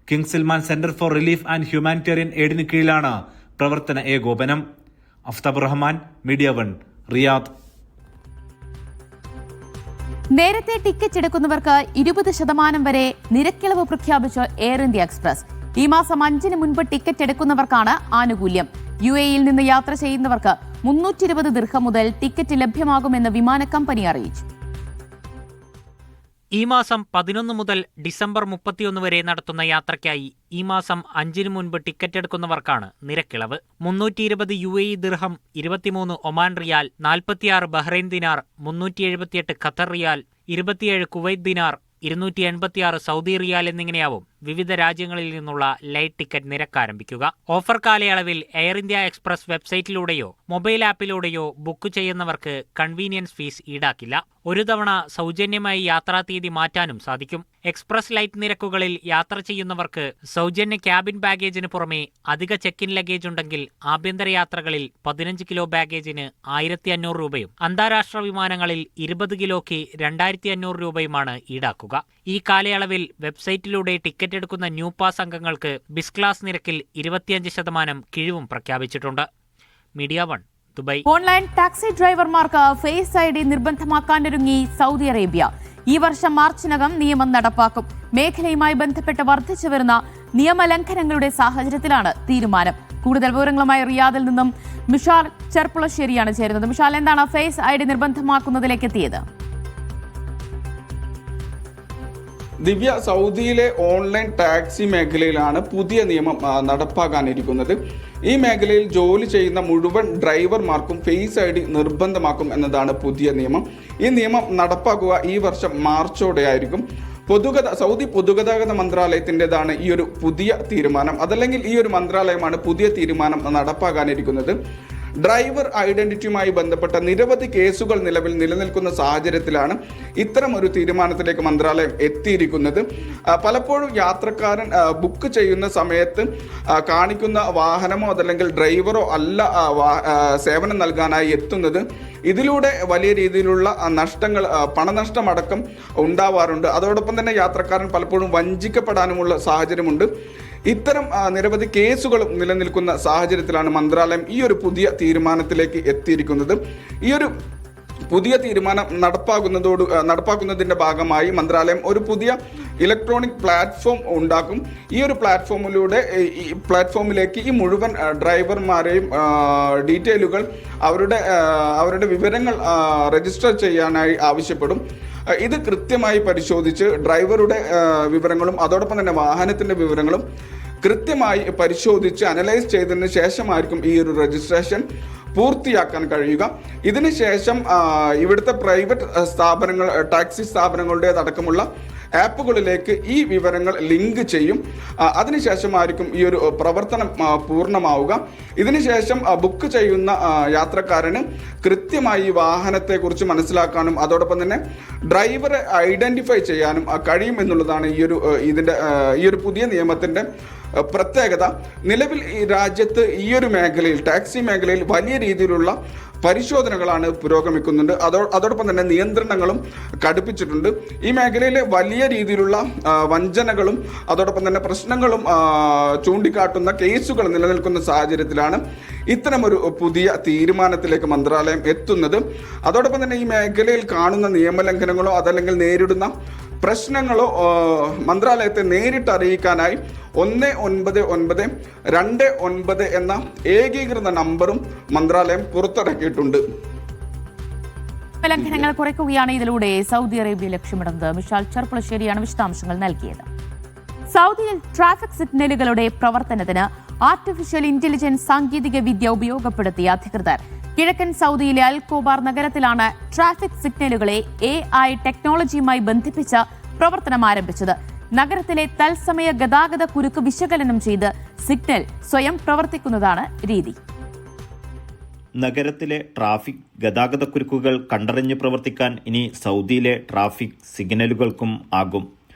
King Salman Centre for relief and humanitarian എയ്ഡിന് കീഴിലാണ് പ്രവർത്തന ഏകോപനം. Aftab Rahman, media 1, Riyadh. നേരത്തെ ടിക്കറ്റ് എടുക്കുന്നവർക്ക് 20% വരെ നിരക്കിളവ് പ്രഖ്യാപിച്ച എയർ ഇന്ത്യ എക്സ്പ്രസ്. ഈ മാസം 5-ന് മുൻപ് ടിക്കറ്റ് എടുക്കുന്നവർക്കാണ് ആനുകൂല്യം. UAE-യിൽ നിന്ന് യാത്ര ചെയ്യുന്നവർക്ക് 320 ദിർഹം മുതൽ ടിക്കറ്റ് ലഭ്യമാകുമെന്ന് വിമാന കമ്പനി അറിയിച്ചു. ഈ മാസം 11 മുതൽ ഡിസംബർ 31 വരെ നടത്തുന്ന യാത്രയ്ക്കായി ഈ മാസം 5-ന് മുൻപ് ടിക്കറ്റ് എടുക്കുന്നവർക്കാണ് നിരക്കിളവ്. 320 UAE dirham, 23 Oman rial, 46 Bahrain dinar, 378 Qatar riyal, 27 Kuwait dinar, 286 Saudi riyal എന്നിങ്ങനെയാവും വിവിധ രാജ്യങ്ങളിൽ നിന്നുള്ള ലൈറ്റ് ടിക്കറ്റ് നിരക്ക് ആരംഭിക്കുക. ഓഫർ കാലയളവിൽ എയർ ഇന്ത്യ എക്സ്പ്രസ് വെബ്സൈറ്റിലൂടെയോ മൊബൈൽ ആപ്പിലൂടെയോ ബുക്ക് ചെയ്യുന്നവർക്ക് കൺവീനിയൻസ് ഫീസ് ഈടാക്കില്ല. ഒരു തവണ സൗജന്യമായി യാത്രാ തീയതി മാറ്റാനും സാധിക്കും. എക്സ്പ്രസ് ലൈറ്റ് നിരക്കുകളിൽ യാത്ര ചെയ്യുന്നവർക്ക് സൗജന്യ ക്യാബിൻ ബാഗേജിന് പുറമെ അധിക ചെക്ക് ഇൻ ലഗേജ് ഉണ്ടെങ്കിൽ ആഭ്യന്തര യാത്രകളിൽ 15 കിലോ ബാഗേജിന് 1500 രൂപയും അന്താരാഷ്ട്ര വിമാനങ്ങളിൽ 20 കിലോയ്ക്ക് 2500 രൂപയുമാണ് ഈടാക്കുക. ഈ കാലയളവിൽ വെബ്സൈറ്റിലൂടെ ടിക്കറ്റ് എടുക്കുന്ന ന്യൂ പാസ് അംഗങ്ങൾക്ക് ബിസ് ക്ലാസ് നിരക്കിൽ 25% കിഴിവും പ്രഖ്യാപിച്ചിട്ടുണ്ട്. Media 1, Dubai. ഓൺലൈൻ ടാക്സി ഡ്രൈവർമാർക്ക് ഫേസ് ID നിർബന്ധമാക്കാനൊരുങ്ങി സൗദി അറേബ്യ. ഈ വർഷം മാർച്ചിനകം നിയമം നടപ്പാക്കും. മേഖലയുമായി ബന്ധപ്പെട്ട് വർദ്ധിച്ചു വരുന്ന നിയമലംഘനങ്ങളുടെ സാഹചര്യത്തിലാണ് തീരുമാനം. കൂടുതൽ വിവരങ്ങളുമായി റിയാദിൽ നിന്നും മിഷാൽ ചെർപ്പുളശ്ശേരിയാണ് ചേരുന്നത്. മിഷാൽ, എന്താണ് ഫേസ് ID നിർബന്ധമാക്കുന്നതിലേക്ക് എത്തിയത്? ദിവ്യ, സൗദിയിലെ ഓൺലൈൻ ടാക്സി മേഖലയിലാണ് പുതിയ നിയമം നടപ്പാക്കാനിരിക്കുന്നത്. ഈ മേഖലയിൽ ജോലി ചെയ്യുന്ന മുഴുവൻ ഡ്രൈവർമാർക്കും ഫേസ് ID നിർബന്ധമാക്കും എന്നതാണ് പുതിയ നിയമം. ഈ നിയമം നടപ്പാക്കുക ഈ വർഷം മാർച്ചോടെയായിരിക്കും. സൗദി പൊതുഗതാഗത മന്ത്രാലയത്തിൻ്റെതാണ് ഈ ഒരു പുതിയ തീരുമാനം. അതല്ലെങ്കിൽ ഈ ഒരു മന്ത്രാലയമാണ് പുതിയ തീരുമാനം നടപ്പാക്കാനിരിക്കുന്നത്. ഡ്രൈവർ ഐഡന്റിറ്റിയുമായി ബന്ധപ്പെട്ട നിരവധി കേസുകൾ നിലവിൽ നിലനിൽക്കുന്ന സാഹചര്യത്തിലാണ് ഇത്തരം ഒരു തീരുമാനത്തിലേക്ക് മന്ത്രാലയം എത്തിയിരിക്കുന്നത്. പലപ്പോഴും യാത്രക്കാരൻ ബുക്ക് ചെയ്യുന്ന സമയത്ത് കാണിക്കുന്ന വാഹനമോ അതല്ലെങ്കിൽ ഡ്രൈവറോ അല്ല സേവനം നൽകാനായി എത്തുന്നത്. ഇതിലൂടെ വലിയ രീതിയിലുള്ള നഷ്ടങ്ങൾ, പണനഷ്ടമടക്കം ഉണ്ടാവാറുണ്ട്. അതോടൊപ്പം തന്നെ യാത്രക്കാരൻ പലപ്പോഴും വഞ്ചിക്കപ്പെടാനുമുള്ള സാഹചര്യമുണ്ട്. ഇത്തരം നിരവധി കേസുകളും നിലനിൽക്കുന്ന സാഹചര്യത്തിലാണ് മന്ത്രാലയം ഈ ഒരു പുതിയ തീരുമാനത്തിലേക്ക് എത്തിയിരിക്കുന്നത്. ഈ ഒരു പുതിയ തീരുമാനം നടപ്പാക്കുന്നതിന്റെ ഭാഗമായി മന്ത്രാലയം ഒരു പുതിയ ഇലക്ട്രോണിക് പ്ലാറ്റ്ഫോം ഉണ്ടാക്കും. ഈ ഒരു പ്ലാറ്റ്ഫോമിലേക്ക് ഈ മുഴുവൻ ഡ്രൈവർമാരെയും ഡീറ്റെയിലുകൾ, അവരുടെ വിവരങ്ങൾ രജിസ്റ്റർ ചെയ്യാനായി ആവശ്യപ്പെടും. ഇത് കൃത്യമായി പരിശോധിച്ച് ഡ്രൈവറുടെ വിവരങ്ങളും അതോടൊപ്പം തന്നെ വാഹനത്തിന്റെ വിവരങ്ങളും കൃത്യമായി പരിശോധിച്ച് അനലൈസ് ചെയ്തതിന് ശേഷമായിരിക്കും ഈ ഒരു രജിസ്ട്രേഷൻ പൂർത്തിയാക്കാൻ കഴിയുക. ഇതിനുശേഷം ഇവിടുത്തെ പ്രൈവറ്റ് സ്ഥാപനങ്ങൾ, ടാക്സി സ്ഥാപനങ്ങളുടേതടക്കമുള്ള ആപ്പുകളിലേക്ക് ഈ വിവരങ്ങൾ ലിങ്ക് ചെയ്യും. അതിനുശേഷമായിരിക്കും ഈ ഒരു പ്രവർത്തനം പൂർണ്ണമാവുക. ഇതിനുശേഷം ബുക്ക് ചെയ്യുന്ന യാത്രക്കാരന് കൃത്യമായി വാഹനത്തെക്കുറിച്ച് മനസ്സിലാക്കാനും അതോടൊപ്പം തന്നെ ഡ്രൈവറെ ഐഡന്റിഫൈ ചെയ്യാനും കഴിയും എന്നുള്ളതാണ് ഈ ഒരു പുതിയ നിയമത്തിന്റെ പ്രത്യേകത. നിലവിൽ ഈ രാജ്യത്ത് ഈ ഒരു മേഖലയിൽ, ടാക്സി മേഖലയിൽ വലിയ രീതിയിലുള്ള പരിശോധനകളാണ് പുരോഗമിക്കുന്നുണ്ട്. അതോടൊപ്പം തന്നെ നിയന്ത്രണങ്ങളും കടുപ്പിച്ചിട്ടുണ്ട്. ഈ മേഖലയിലെ വലിയ രീതിയിലുള്ള വഞ്ചനകളും അതോടൊപ്പം തന്നെ പ്രശ്നങ്ങളും ചൂണ്ടിക്കാട്ടുന്ന കേസുകൾ നിലനിൽക്കുന്ന സാഹചര്യത്തിലാണ് ഇത്തരമൊരു പുതിയ തീരുമാനത്തിലേക്ക് മന്ത്രാലയം എത്തുന്നത്. അതോടൊപ്പം തന്നെ ഈ മേഖലയിൽ കാണുന്ന നിയമലംഘനങ്ങളോ അതല്ലെങ്കിൽ നേരിടുന്ന പ്രശ്നങ്ങളോ മന്ത്രാലയത്തെ നേരിട്ട് അറിയിക്കാനായി 19929 എന്ന ഏകീകൃത നമ്പറും മന്ത്രാലയം പുറത്തിറക്കിയിട്ടുണ്ട്. ലംഘനങ്ങൾ കുറയ്ക്കുകയാണ് ഇതിലൂടെ സൗദി അറേബ്യ ലക്ഷ്യമിടുന്നത്. വിശാൽ ചെർപ്പുളശ്ശേരിയാണ് വിശദാംശങ്ങൾ നൽകിയത്. സൗദിയിൽ ട്രാഫിക് സിഗ്നലുകളുടെ പ്രവർത്തനത്തിന് ആർട്ടിഫിഷ്യൽ ഇന്റലിജൻസ് സാങ്കേതിക വിദ്യ ഉപയോഗപ്പെടുത്തിയ അധികൃതർ. കിഴക്കൻ സൗദിയിലെ അൽ കോബാർ നഗരത്തിലാണ് ട്രാഫിക് സിഗ്നലുകളെ AI ടെക്നോളജിയുമായി ബന്ധിപ്പിച്ച് പ്രവർത്തനം ആരംഭിച്ചത്. നഗരത്തിലെ തത്സമയ ഗതാഗത കുരുക്ക് വിശകലനം ചെയ്ത് സിഗ്നൽ സ്വയം പ്രവർത്തിക്കുന്നതാണ് രീതി. നഗരത്തിലെ ട്രാഫിക് ഗതാഗതക്കുരുക്കുകൾ കണ്ടറിഞ്ഞ് പ്രവർത്തിക്കാൻ ഇനി സൗദിയിലെ ട്രാഫിക് സിഗ്നലുകൾക്കും ആകും.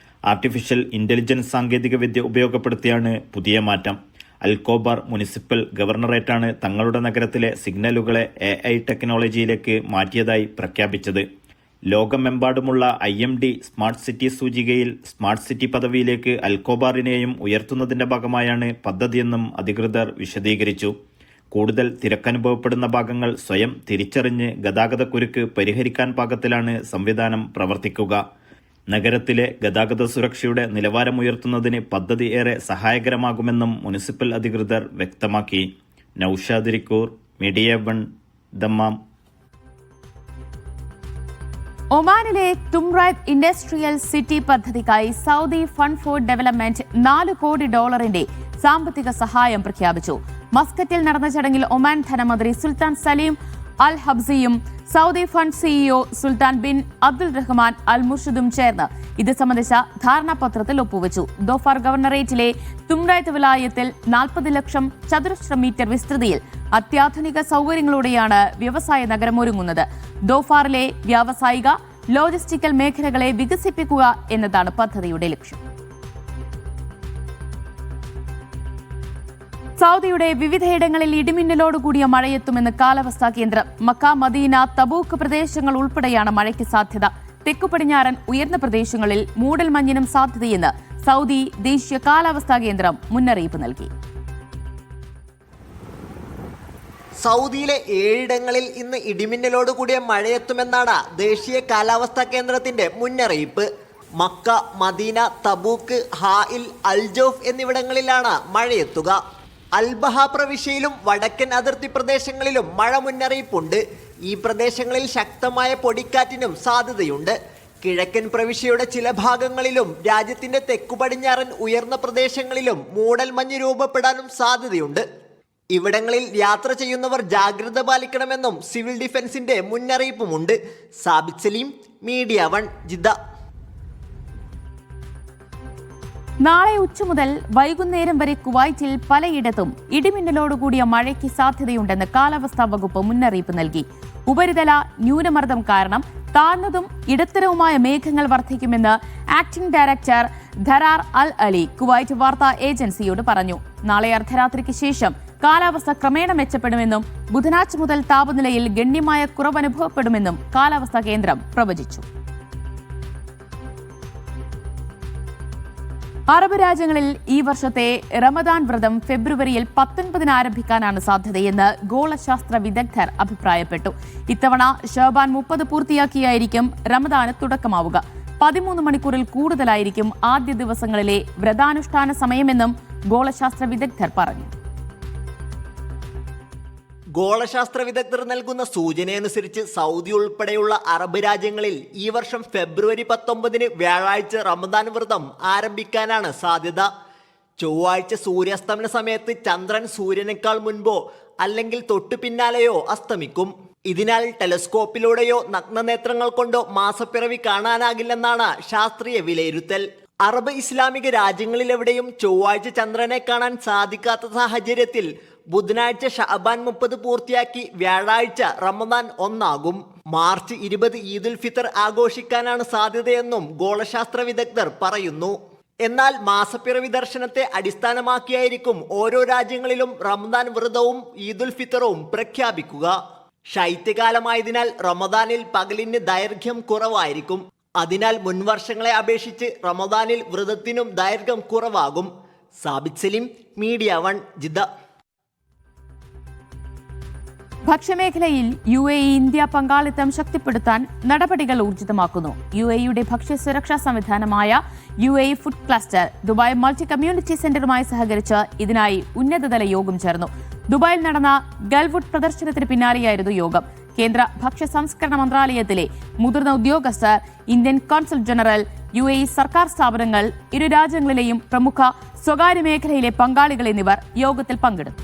ആർട്ടിഫിഷ്യൽ ഇന്റലിജൻസ് സാങ്കേതികവിദ്യ ഉപയോഗപ്പെടുത്തിയാണ് പുതിയ മാറ്റം. അൽകോബാർ മുനിസിപ്പൽ ഗവർണറേറ്റാണ് തങ്ങളുടെ നഗരത്തിലെ സിഗ്നലുകളെ AI ടെക്നോളജിയിലേക്ക് മാറ്റിയതായി പ്രഖ്യാപിച്ചത്. ലോകമെമ്പാടുമുള്ള IMD സ്മാർട്ട് സിറ്റി സൂചികയിൽ സ്മാർട്ട് സിറ്റി പദവിയിലേക്ക് അൽകോബാറിനെയും ഉയർത്തുന്നതിന്റെ ഭാഗമായാണ് പദ്ധതിയെന്നും അധികൃതർ വിശദീകരിച്ചു. കൂടുതൽ തിരക്കനുഭവപ്പെടുന്ന ഭാഗങ്ങൾ സ്വയം തിരിച്ചറിഞ്ഞ് ഗതാഗതക്കുരുക്ക് പരിഹരിക്കാൻ പാകത്തിലാണ് സംവിധാനം പ്രവർത്തിക്കുക. നഗരത്തിലെ ഗതാഗത സുരക്ഷയുടെ നിലവാരമുയർത്തുന്നതിന് പദ്ധതി ഏറെ സഹായകരമാകുമെന്നും മുനിസിപ്പൽ അധികൃതർ വ്യക്തമാക്കി. Naushad Irikkur, media 1, Dammam. ഒമാനിലെ തുംറൈത്ത് ഇൻഡസ്ട്രിയൽ സിറ്റി പദ്ധതിക്കായി സൗദി ഫണ്ട് ഫോർ ഡെവലപ്മെന്റ് $4 കോടി സാമ്പത്തിക സഹായം പ്രഖ്യാപിച്ചു. മസ്കറ്റിൽ നടന്ന ചടങ്ങിൽ ഒമാൻ ധനമന്ത്രി സുൽത്താൻ സലീം അൽ ഹബ്സിയും Saudi fund CEO Sultan bin Abdul Rahman al മുർഷിദും ചേർന്ന് ഇത് സംബന്ധിച്ച ധാരണാപത്രത്തിൽ ഒപ്പുവെച്ചു. ദോഫാർ ഗവർണറേറ്റിലെ തുംറൈത്ത് വിലായത്തിൽ 40 ലക്ഷം ചതുരശ്ര മീറ്റർ വിസ്തൃതിയിൽ അത്യാധുനിക സൗകര്യങ്ങളോടെയാണ് വ്യവസായ നഗരം ഒരുങ്ങുന്നത്. ദോഫാറിലെ വ്യാവസായിക ലോജിസ്റ്റിക്കൽ മേഖലകളെ വികസിപ്പിക്കുക എന്നതാണ് പദ്ധതിയുടെ ലക്ഷ്യം. സൗദിയുടെ വിവിധയിടങ്ങളിൽ ഇടിമിന്നലോടുകൂടിയ മഴയെത്തുമെന്ന് കാലാവസ്ഥാ കേന്ദ്രം. മക്ക, മദീന, തബൂക്ക് പ്രദേശങ്ങൾ ഉൾപ്പെടെയാണ് മഴയ്ക്ക് സാധ്യത. തെക്കു പടിഞ്ഞാറൻ ഉയർന്ന പ്രദേശങ്ങളിൽ മൂടൽമഞ്ഞിനും സാധ്യതയെന്ന് സൗദി ദേശീയ കാലാവസ്ഥാ കേന്ദ്രം മുന്നറിയിപ്പ് നൽകി. സൗദിയിലെ 7 ഇടങ്ങളിൽ ഇന്ന് ഇടിമിന്നലോട് കൂടിയ മഴയെത്തുമെന്നാണ് ദേശീയ കാലാവസ്ഥാ കേന്ദ്രത്തിന്റെ മുന്നറിയിപ്പ്. മക്ക, മദീന, തബൂക്ക്, ഹായിൽ, അൽജോഫ് എന്നിവിടങ്ങളിലാണ് മഴയെത്തുക. അൽബഹ പ്രവിശ്യയിലും വടക്കൻ അതിർത്തി പ്രദേശങ്ങളിലും മഴ മുന്നറിയിപ്പുണ്ട്. ഈ പ്രദേശങ്ങളിൽ ശക്തമായ പൊടിക്കാറ്റിനും സാധ്യതയുണ്ട്. കിഴക്കൻ പ്രവിശ്യയുടെ ചില ഭാഗങ്ങളിലും രാജ്യത്തിന്റെ തെക്കു പടിഞ്ഞാറൻ ഉയർന്ന പ്രദേശങ്ങളിലും മൂടൽമഞ്ഞ് രൂപപ്പെടാനും സാധ്യതയുണ്ട്. ഇവിടങ്ങളിൽ യാത്ര ചെയ്യുന്നവർ ജാഗ്രത പാലിക്കണമെന്നും സിവിൽ ഡിഫൻസിന്റെ മുന്നറിയിപ്പുമുണ്ട്. Sabith Saleem, media 1, Jeddah. നാളെ ഉച്ച മുതൽ വൈകുന്നേരം വരെ കുവൈറ്റിൽ പലയിടത്തും ഇടിമിന്നലോടുകൂടിയ മഴയ്ക്ക് സാധ്യതയുണ്ടെന്ന് കാലാവസ്ഥാ വകുപ്പ് മുന്നറിയിപ്പ് നൽകി. ഉപരിതല ന്യൂനമർദ്ദം കാരണം താഴ്ന്നതും ഇടത്തരവുമായ മേഘങ്ങൾ വർദ്ധിക്കുമെന്ന് ആക്ടിംഗ് ഡയറക്ടർ ധരാർ അൽ അലി കുവൈറ്റ് വാർത്താ ഏജൻസിയോട് പറഞ്ഞു. നാളെ അർദ്ധരാത്രിക്ക് ശേഷം കാലാവസ്ഥ ക്രമേണ മെച്ചപ്പെടുമെന്നും ബുധനാഴ്ച മുതൽ താപനിലയിൽ ഗണ്യമായ കുറവനുഭവപ്പെടുമെന്നും കാലാവസ്ഥാ കേന്ദ്രം പ്രവചിച്ചു. അറബ് രാജ്യങ്ങളിൽ ഈ വർഷത്തെ റമദാൻ വ്രതം ഫെബ്രുവരിയിൽ 19 ആരംഭിക്കാനാണ് സാധ്യതയെന്ന് ഗോളശാസ്ത്ര വിദഗ്ധർ അഭിപ്രായപ്പെട്ടു. ഇത്തവണ ഷഅബാൻ 30 പൂർത്തിയാക്കിയായിരിക്കും റമദാന് തുടക്കമാവുക. 13 മണിക്കൂറിൽ കൂടുതലായിരിക്കും ആദ്യ ദിവസങ്ങളിലെ വ്രതാനുഷ്ഠാന സമയമെന്നും ഗോളശാസ്ത്ര വിദഗ്ധർ പറഞ്ഞു. ഗോളശാസ്ത്ര വിദഗ്ധർ നൽകുന്ന സൂചനയനുസരിച്ച് സൗദി ഉൾപ്പെടെയുള്ള അറബ് രാജ്യങ്ങളിൽ ഈ വർഷം ഫെബ്രുവരി 19 വ്യാഴാഴ്ച റമദാൻ വ്രതം ആരംഭിക്കാനാണ് സാധ്യത. ചൊവ്വാഴ്ച സൂര്യാസ്തമന സമയത്ത് ചന്ദ്രൻ സൂര്യനേക്കാൾ മുൻപോ അല്ലെങ്കിൽ തൊട്ടു പിന്നാലെയോ അസ്തമിക്കും. ഇതിനാൽ ടെലസ്കോപ്പിലൂടെയോ നഗ്നനേത്രങ്ങൾ കൊണ്ടോ മാസപ്പിറവി കാണാനാകില്ലെന്നാണ് ശാസ്ത്രീയ വിലയിരുത്തൽ. അറബ് ഇസ്ലാമിക രാജ്യങ്ങളിലെവിടെയും ചൊവ്വാഴ്ച ചന്ദ്രനെ കാണാൻ സാധിക്കാത്ത സാഹചര്യത്തിൽ ബുധനാഴ്ച ഷഅബാൻ 30 പൂർത്തിയാക്കി വ്യാഴാഴ്ച റമദാൻ 1 ആകും. മാർച്ച് 20 ഈദുൽ ഫിത്തർ ആഘോഷിക്കാനാണ് സാധ്യതയെന്നും ഗോളശാസ്ത്ര വിദഗ്ധർ പറയുന്നു. എന്നാൽ മാസപ്പിറവി ദർശനത്തെ അടിസ്ഥാനമാക്കിയായിരിക്കും ഓരോ രാജ്യങ്ങളിലും റമദാൻ വ്രതവും ഈദുൽ ഫിത്തറും പ്രഖ്യാപിക്കുക. ശൈത്യകാലമായതിനാൽ റമദാനിൽ പകലിന് ദൈർഘ്യം കുറവായിരിക്കും. അതിനാൽ മുൻവർഷങ്ങളെ അപേക്ഷിച്ച് റമദാനിൽ വ്രതത്തിനും ദൈർഘ്യം കുറവാകും. Sabith Saleem, media 1, Jeddah. ഭക്ഷ്യമേഖലയിൽ UAE ഇന്ത്യ പങ്കാളിത്തം ശക്തിപ്പെടുത്താൻ നടപടികൾ ഊർജിതമാക്കുന്നു. UAEയുടെ ഭക്ഷ്യസുരക്ഷാ സംവിധാനമായ UAE food cluster Dubai multi community സെന്ററുമായി സഹകരിച്ച് ഇതിനായി ഉന്നതതല യോഗം ചേർന്നു. ദുബായിൽ നടന്ന ഗൾവുഡ് പ്രദർശനത്തിന് പിന്നാലെയായിരുന്നു യോഗം. കേന്ദ്ര ഭക്ഷ്യ സംസ്കരണ മന്ത്രാലയത്തിലെ മുതിർന്ന ഉദ്യോഗസ്ഥർ, ഇന്ത്യൻ കോൺസുൽ ജനറൽ, UAE സർക്കാർ സ്ഥാപനങ്ങൾ, ഇരു രാജ്യങ്ങളിലെയും പ്രമുഖ സ്വകാര്യ മേഖലയിലെ പങ്കാളികൾ എന്നിവർ യോഗത്തിൽ പങ്കെടുത്തു.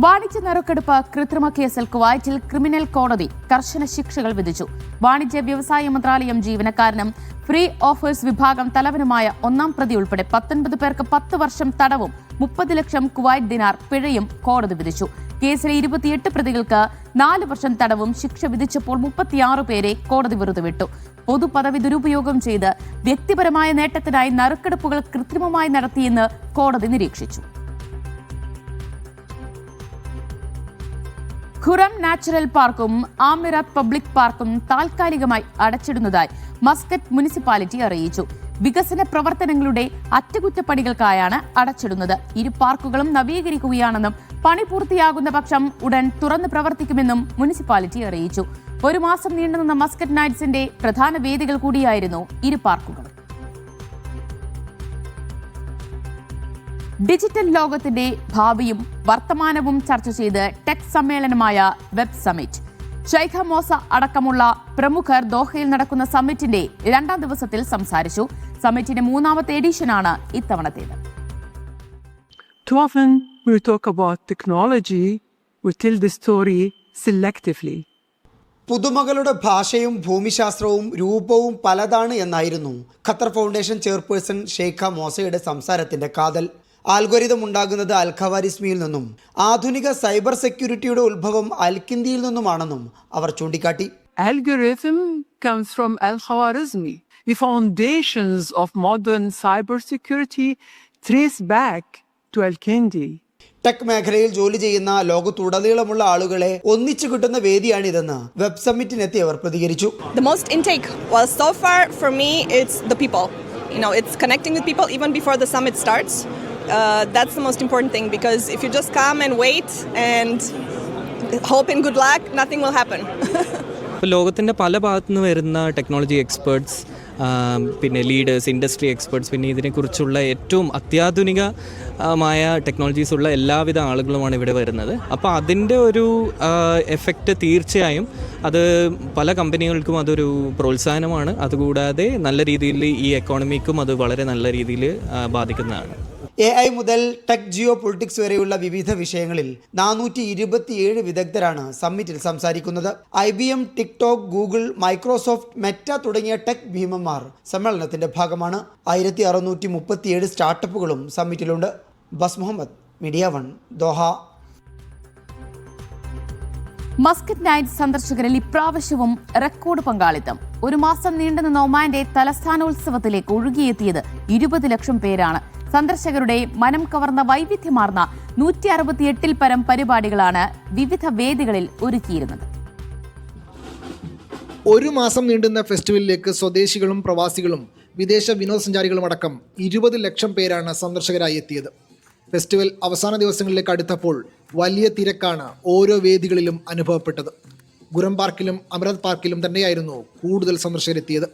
വാണിജ്യ നറുക്കെടുപ്പ് കൃത്രിമ കേസിൽ കുവൈറ്റിൽ ക്രിമിനൽ കോടതി കർശന ശിക്ഷകൾ വിധിച്ചു. വാണിജ്യ വ്യവസായ മന്ത്രാലയം ജീവനക്കാരനും ഫ്രീ ഓഫേഴ്സ് വിഭാഗം തലവനുമായ ഒന്നാം പ്രതി ഉൾപ്പെടെ 19 പേർക്ക് 10 വർഷം തടവും 30 ലക്ഷം കുവൈറ്റ് ദിനാർ പിഴയും കോടതി വിധിച്ചു. കേസിലെ 28 പ്രതികൾക്ക് 4 വർഷം തടവും ശിക്ഷ വിധിച്ചപ്പോൾ 36 പേരെ കോടതി വെറുതെ വിട്ടു. പൊതുപദവി ദുരുപയോഗം ചെയ്ത് വ്യക്തിപരമായ നേട്ടത്തിനായി നറുക്കെടുപ്പുകൾ കൃത്രിമമായി നടത്തിയെന്ന് കോടതി നിരീക്ഷിച്ചു. ഖുറം നാച്ചുറൽ പാർക്കും ആമിറാത്ത് പബ്ലിക് പാർക്കും താൽക്കാലികമായി അടച്ചിടുന്നതായി മസ്കറ്റ് മുനിസിപ്പാലിറ്റി അറിയിച്ചു. വികസന പ്രവർത്തനങ്ങളുടെ അറ്റകുറ്റപ്പണികൾക്കായാണ് അടച്ചിടുന്നത്. ഇരു പാർക്കുകളും നവീകരിക്കുകയാണെന്നും പണി പൂർത്തിയാകുന്ന പക്ഷം ഉടൻ തുറന്ന് പ്രവർത്തിക്കുമെന്നും മുനിസിപ്പാലിറ്റി അറിയിച്ചു. 1 മാസം നീണ്ടുനിന്ന മസ്കറ്റ് നൈറ്റ്സിന്റെ പ്രധാന വേദികൾ കൂടിയായിരുന്നു ഇരു പാർക്കുകൾ. ഡിജിറ്റൽ ലോകത്തിന്റെ ഭാവിയും വർത്തമാനവും ചർച്ച ചെയ്ത് ടെക് സമ്മേളനമായ വെബ് സമ്മിറ്റ്. ഷൈഖ മോസ അടക്കമുള്ള പ്രമുഖർ ദോഹയിൽ നടക്കുന്ന സമ്മിറ്റിന്റെ 2ാം ദിവസത്തിൽ സംസാരിച്ചു. സമ്മിറ്റിന്റെ 3ാമത്തെ എഡിഷനാണ് ഇത്തവണത്തേത്. Too often we talk about technology, we tell the story selectively. പുതുമകളുടെ ഭാഷയും ഭൂമിശാസ്ത്രവും രൂപവും പലതാണ് എന്നായിരുന്നു ഖത്തർ ഫൗണ്ടേഷൻ ചെയർപേഴ്സൺ ഷെയ്ഖ മോസയുടെ സംസാരത്തിന്റെ കാതൽ. ആൽഗോരിതം ഉണ്ടാകുന്നത് അൽഖവാരിസ്മിയിൽ നിന്നും ആധുനിക സൈബർ സെക്യൂരിറ്റിയുടെ ഉത്ഭവം അൽകിന്ദിയിൽ നിന്നുമാണെന്നും അവർ ചൂണ്ടിക്കാട്ടി. Algorithm comes from Al-Khwarizmi. The foundations of modern cybersecurity trace back to Al-Kindi. Tech മേഖലയിൽ ജോലി ചെയ്യുന്ന ലോകത്തുടനീളമുള്ള ആളുകളെ ഒന്നിച്ചു കിട്ടുന്ന വേദിയാണിതെന്ന് വെബ് സമ്മിറ്റിനെത്തിയവർ പ്രതികരിച്ചു. The most intake, well, so far for me it's the people. It's connecting with people even before the summit starts. That's the most important thing, because if you just come and wait and hope in good luck, nothing will happen. ലോകത്തിൻ്റെ പല ഭാഗത്തു നിന്ന് വരുന്ന ടെക്നോളജി എക്സ്പേർട്സ്, പിന്നെ ലീഡേഴ്സ്, ഇൻഡസ്ട്രി എക്സ്പേർട്സ്, പിന്നെ ഇതിനെക്കുറിച്ചുള്ള ഏറ്റവും അത്യാധുനികമായ ടെക്നോളജീസ് ഉള്ള എല്ലാവിധ ആളുകളുമാണ് ഇവിടെ വരുന്നത്. അപ്പോൾ അതിൻ്റെ ഒരു എഫക്റ്റ് തീർച്ചയായും അത് പല കമ്പനികൾക്കും അതൊരു പ്രോത്സാഹനമാണ്. അതുകൂടാതെ നല്ല രീതിയിൽ ഈ എക്കോണമിക്കും അത് വളരെ നല്ല രീതിയിൽ ബാധിക്കുന്നതാണ്. AI മുതൽ ടെക് ജിയോ പൊളിറ്റിക്സ് വരെയുള്ള വിവിധ വിഷയങ്ങളിൽ 427 വിദഗ്ധരാണ് സമ്മിറ്റിൽ സംസാരിക്കുന്നത്. IBM, TikTok, Google, Microsoft, Meta തുടങ്ങിയ ടെക് ഭീമന്മാർ സമ്മേളനത്തിന്റെ ഭാഗമാണ്. 1637 സ്റ്റാർട്ടപ്പുകളും സമ്മിറ്റിലുണ്ട്. ബസ് Muhammad, media 1, Doha. Muscat night സന്ദർശകരിൽ ഇപ്രാവശ്യവും റെക്കോർഡ് പങ്കാളിത്തം. 1 മാസം നീണ്ടുനിന്ന ഒമാന്റെ തലസ്ഥാനോത്സവത്തിലേക്ക് ഒഴുകിയെത്തിയത് 20 ലക്ഷം പേരാണ്. സന്ദർശകരുടെ മനം കവർന്ന വൈവിധ്യമാർന്ന 168 പരം പരിപാടികളാണ് വിവിധ വേദികളിൽ ഒരുക്കിയിരുന്നത്. 1 മാസം നീണ്ടുന്ന ഫെസ്റ്റിവലിലേക്ക് സ്വദേശികളും പ്രവാസികളും വിദേശ വിനോദസഞ്ചാരികളും അടക്കം 20 ലക്ഷം പേരാണ് സന്ദർശകരായി എത്തിയത്. ഫെസ്റ്റിവൽ അവസാന ദിവസങ്ങളിലേക്ക് അടുത്തപ്പോൾ വലിയ തിരക്കാണ് ഓരോ വേദികളിലും അനുഭവപ്പെട്ടത്. ഗുരം പാർക്കിലും അമരത് പാർക്കിലും തന്നെയായിരുന്നു കൂടുതൽ സന്ദർശകരെത്തിയത്.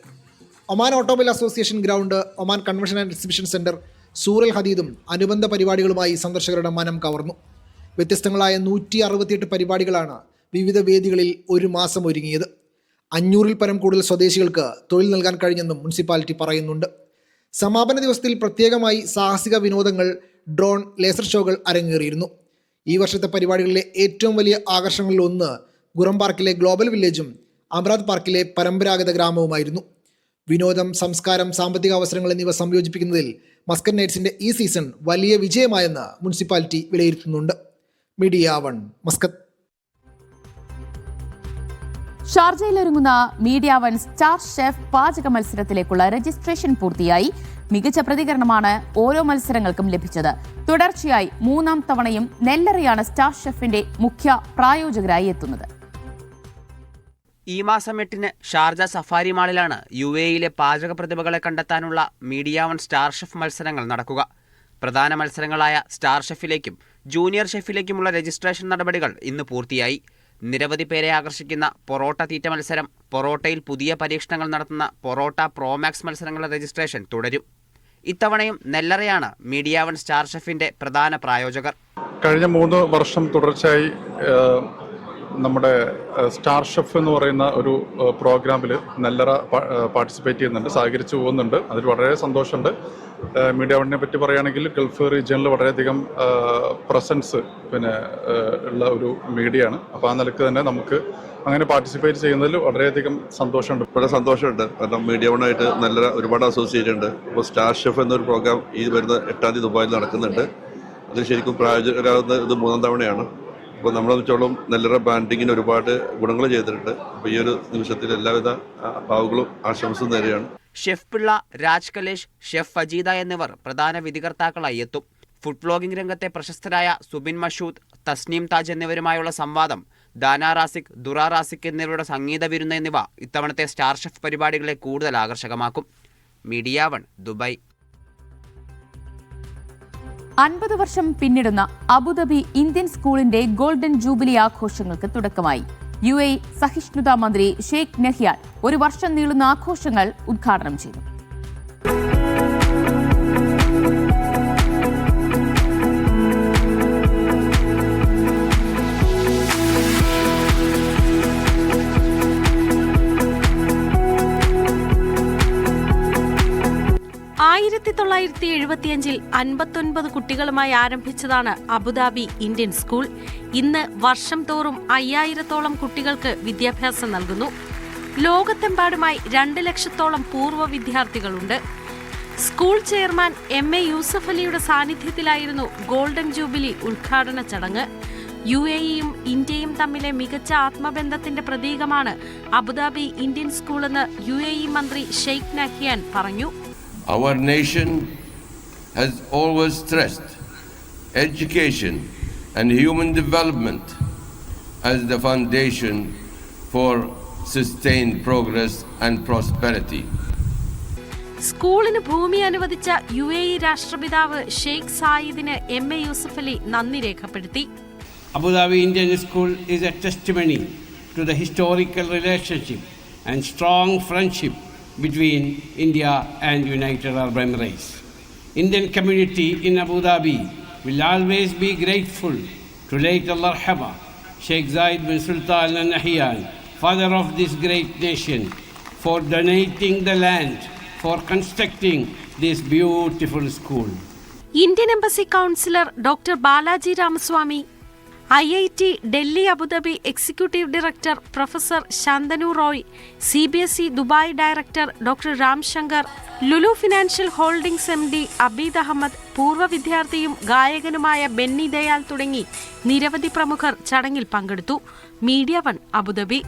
Oman automobile association ground, Oman convention and exhibition centre, Sur ഹദീദും അനുബന്ധ പരിപാടികളുമായി സന്ദർശകരുടെ മനം കവർന്നു. വ്യത്യസ്തങ്ങളായ 168 പരിപാടികളാണ് വിവിധ വേദികളിൽ 1 മാസം ഒരുങ്ങിയത്. 500-ൽ പരം കൂടുതൽ സ്വദേശികൾക്ക് തൊഴിൽ നൽകാൻ കഴിഞ്ഞെന്നും മുനിസിപ്പാലിറ്റി പറയുന്നുണ്ട്. സമാപന ദിവസത്തിൽ പ്രത്യേകമായി സാഹസിക വിനോദങ്ങൾ, ഡ്രോൺ, ലേസർ ഷോകൾ അരങ്ങേറിയിരുന്നു. ഈ വർഷത്തെ പരിപാടികളിലെ ഏറ്റവും വലിയ ആകർഷണങ്ങളിൽ ഒന്ന് ഗുറം പാർക്കിലെ ഗ്ലോബൽ വില്ലേജും അമറാത്ത് പാർക്കിലെ പരമ്പരാഗത ഗ്രാമവുമായിരുന്നു. വിനോദം, സംസ്കാരം, സാമ്പത്തിക അവസരങ്ങൾ എന്നിവ സംയോജിപ്പിക്കുന്നതിൽ മസ്കറ്റ് നൈറ്റ്സിന്റെ ഈ സീസൺ വലിയ വിജയമായെന്ന് മുനിസിപ്പാലിറ്റി വിലയിരുത്തുന്നുണ്ട്. Media 1, Muscat. ഷാർജയിലൊരുങ്ങുന്ന മീഡിയ 1 സ്റ്റാർ ഷെഫ് പാചക മത്സരത്തിലേക്കുള്ള രജിസ്ട്രേഷൻ പൂർത്തിയായി. മികച്ച പ്രതികരണമാണ് ഓരോ മത്സരങ്ങൾക്കും ലഭിച്ചത്. തുടർച്ചയായി 3ാം തവണയും നെല്ലറയാണ് സ്റ്റാർ ഷെഫിന്റെ മുഖ്യ പ്രായോജകരായി എത്തുന്നത്. ഈ മാസം 8-ന് ഷാർജ സഫാരി മാളിലാണ് UAEയിലെ പാചക പ്രതിഭകളെ കണ്ടെത്താനുള്ള മീഡിയ 1 സ്റ്റാർ ഷെഫ് മത്സരങ്ങൾ നടക്കുക. പ്രധാന മത്സരങ്ങളായ സ്റ്റാർ ഷെഫിലേക്കും ജൂനിയർ ഷെഫിലേക്കുമുള്ള രജിസ്ട്രേഷൻ നടപടികൾ ഇന്ന് പൂർത്തിയായി. നിരവധി പേരെ ആകർഷിക്കുന്ന പൊറോട്ട തീറ്റ മത്സരം, പൊറോട്ടയിൽ പുതിയ പരീക്ഷണങ്ങൾ നടത്തുന്ന പൊറോട്ട പ്രോമാക്സ് മത്സരങ്ങളുടെ രജിസ്ട്രേഷൻ തുടരും. ഇത്തവണയും നെല്ലറയാണ് മീഡിയ 1 സ്റ്റാർ ഷെഫിന്റെ പ്രധാന പ്രായോജകർ. കഴിഞ്ഞ 3 വർഷം തുടർച്ചയായി നമ്മുടെ സ്റ്റാർ ഷെഫ് എന്ന് പറയുന്ന ഒരു പ്രോഗ്രാമിൽ നെല്ലറ പാർട്ടിസിപ്പേറ്റ് ചെയ്യുന്നുണ്ട്, സഹകരിച്ചു പോകുന്നുണ്ട്. അതിൽ വളരെ സന്തോഷമുണ്ട്. മീഡിയ വണ്ണിനെ പറ്റി പറയുകയാണെങ്കിൽ ഗൾഫ് റീജിയനിൽ വളരെയധികം പ്രസൻസ് ഉള്ള ഒരു മീഡിയയാണ്. അപ്പോൾ ആ നിലക്ക് തന്നെ നമുക്ക് അങ്ങനെ പാർട്ടിസിപ്പേറ്റ് ചെയ്യുന്നതിൽ വളരെയധികം സന്തോഷമുണ്ട്. വളരെ സന്തോഷമുണ്ട്. കാരണം മീഡിയ വണ്ണായിട്ട് നല്ല ഒരുപാട് അസോസിയേറ്റ് ഉണ്ട്. അപ്പോൾ സ്റ്റാർ ഷെഫ് എന്നൊരു പ്രോഗ്രാം ഈ വരുന്ന 8-ാം തീയതി ദുബായിൽ നടക്കുന്നുണ്ട്. അത് ശരിക്കും പ്രായോജകരാകുന്ന ഇത് 3ാം തവണയാണ്. അപ്പോൾ നമ്മളെ വെച്ചോളം നെല്ലറ ബ്രാൻഡിങ്ങിന് ഒരുപാട് ഗുണങ്ങൾ ചെയ്തിട്ടുണ്ട്. അപ്പോൾ ഈ ഒരു നിമിഷത്തിൽ എല്ലാവിധ ഭാവുകളും ആശംസയും നേരെയാണ്. ഷെഫ് പിള്ള, രാജ് കലേഷ്, ഷെഫ് അജീത എന്നിവർ പ്രധാന വിധികർത്താക്കളായി എത്തും. ഫുഡ് വ്ലോഗിംഗ് രംഗത്തെ പ്രശസ്തരായ സുബിൻ മഷൂദ്, തസ്നീം താജ് എന്നിവരുമായുള്ള സംവാദം, ദാന റാസിക്, ദുറ റാസിക് എന്നിവരുടെ സംഗീത വിരുന്ന് എന്നിവ ഇത്തവണത്തെ സ്റ്റാർ ഷെഫ് പരിപാടികളെ കൂടുതൽ ആകർഷകമാക്കും. Media one, Dubai. 50 വർഷം പിന്നിടുന്ന അബുദാബി ഇന്ത്യൻ സ്കൂളിന്റെ ഗോൾഡൻ ജൂബിലി ആഘോഷങ്ങൾക്ക് തുടക്കമായി. UAE സഹിഷ്ണുതാ മന്ത്രി ഷെയ്ഖ് നഹ്യാൻ 1 വർഷം നീളുന്ന ആഘോഷങ്ങൾ ഉദ്ഘാടനം ചെയ്തു. ൽ 59 കുട്ടികളുമായി ആരംഭിച്ചതാണ് അബുദാബി ഇന്ത്യൻ സ്കൂൾ. ഇന്ന് വർഷം തോറും 5000-ഓളം കുട്ടികൾക്ക് വിദ്യാഭ്യാസം നൽകുന്നു. ലോകത്തെമ്പാടുമായി 2 ലക്ഷത്തോളം പൂർവ്വ വിദ്യാർത്ഥികളുണ്ട്. സ്കൂൾ ചെയർമാൻ MA യൂസഫ് അലിയുടെ സാന്നിധ്യത്തിലായിരുന്നു ഗോൾഡൻ ജൂബിലി ഉദ്ഘാടന ചടങ്ങ്. UAEയും ഇന്ത്യയും തമ്മിലെ മികച്ച ആത്മബന്ധത്തിന്റെ പ്രതീകമാണ് അബുദാബി ഇന്ത്യൻ സ്കൂളെന്ന് UAE മന്ത്രി ഷെയ്ഖ് നഹ്യാൻ പറഞ്ഞു. Our nation has always stressed education and human development as the foundation for sustained progress and prosperity. സ്കൂളിന് ഭൂമി അനുവദിച്ച UAE രാഷ്ട്രപിതാവ് ഷെയ്ഖ് സായിദിന് MA യൂസഫ് അലി നന്ദി രേഖപ്പെടുത്തി. Abu Dhabi Indian School is a testimony to the historical relationship and strong friendship between India and United Arab Emirates. Indian community in Abu Dhabi will always be grateful to late Al-Arhaba Sheikh Zayed bin Sultan Al Nahyan, father of this great nation, for donating the land for constructing this beautiful school. Indian Embassy Councillor Dr. Balaji Ramaswamy, IIT Delhi Abu Dhabi Executive Director Professor Shantanu Roy, CBSE Dubai Director Dr. Ram Shankar, Lulu Financial Holdings MD Abid Ahmad, പൂർവ്വ വിദ്യാർത്ഥിയും ഗായകനുമായ ബെന്നി ദയാൽ തുടങ്ങി നിരവധി പ്രമുഖർ ചടങ്ങിൽ പങ്കെടുത്തു. Media one, Abu Dhabi.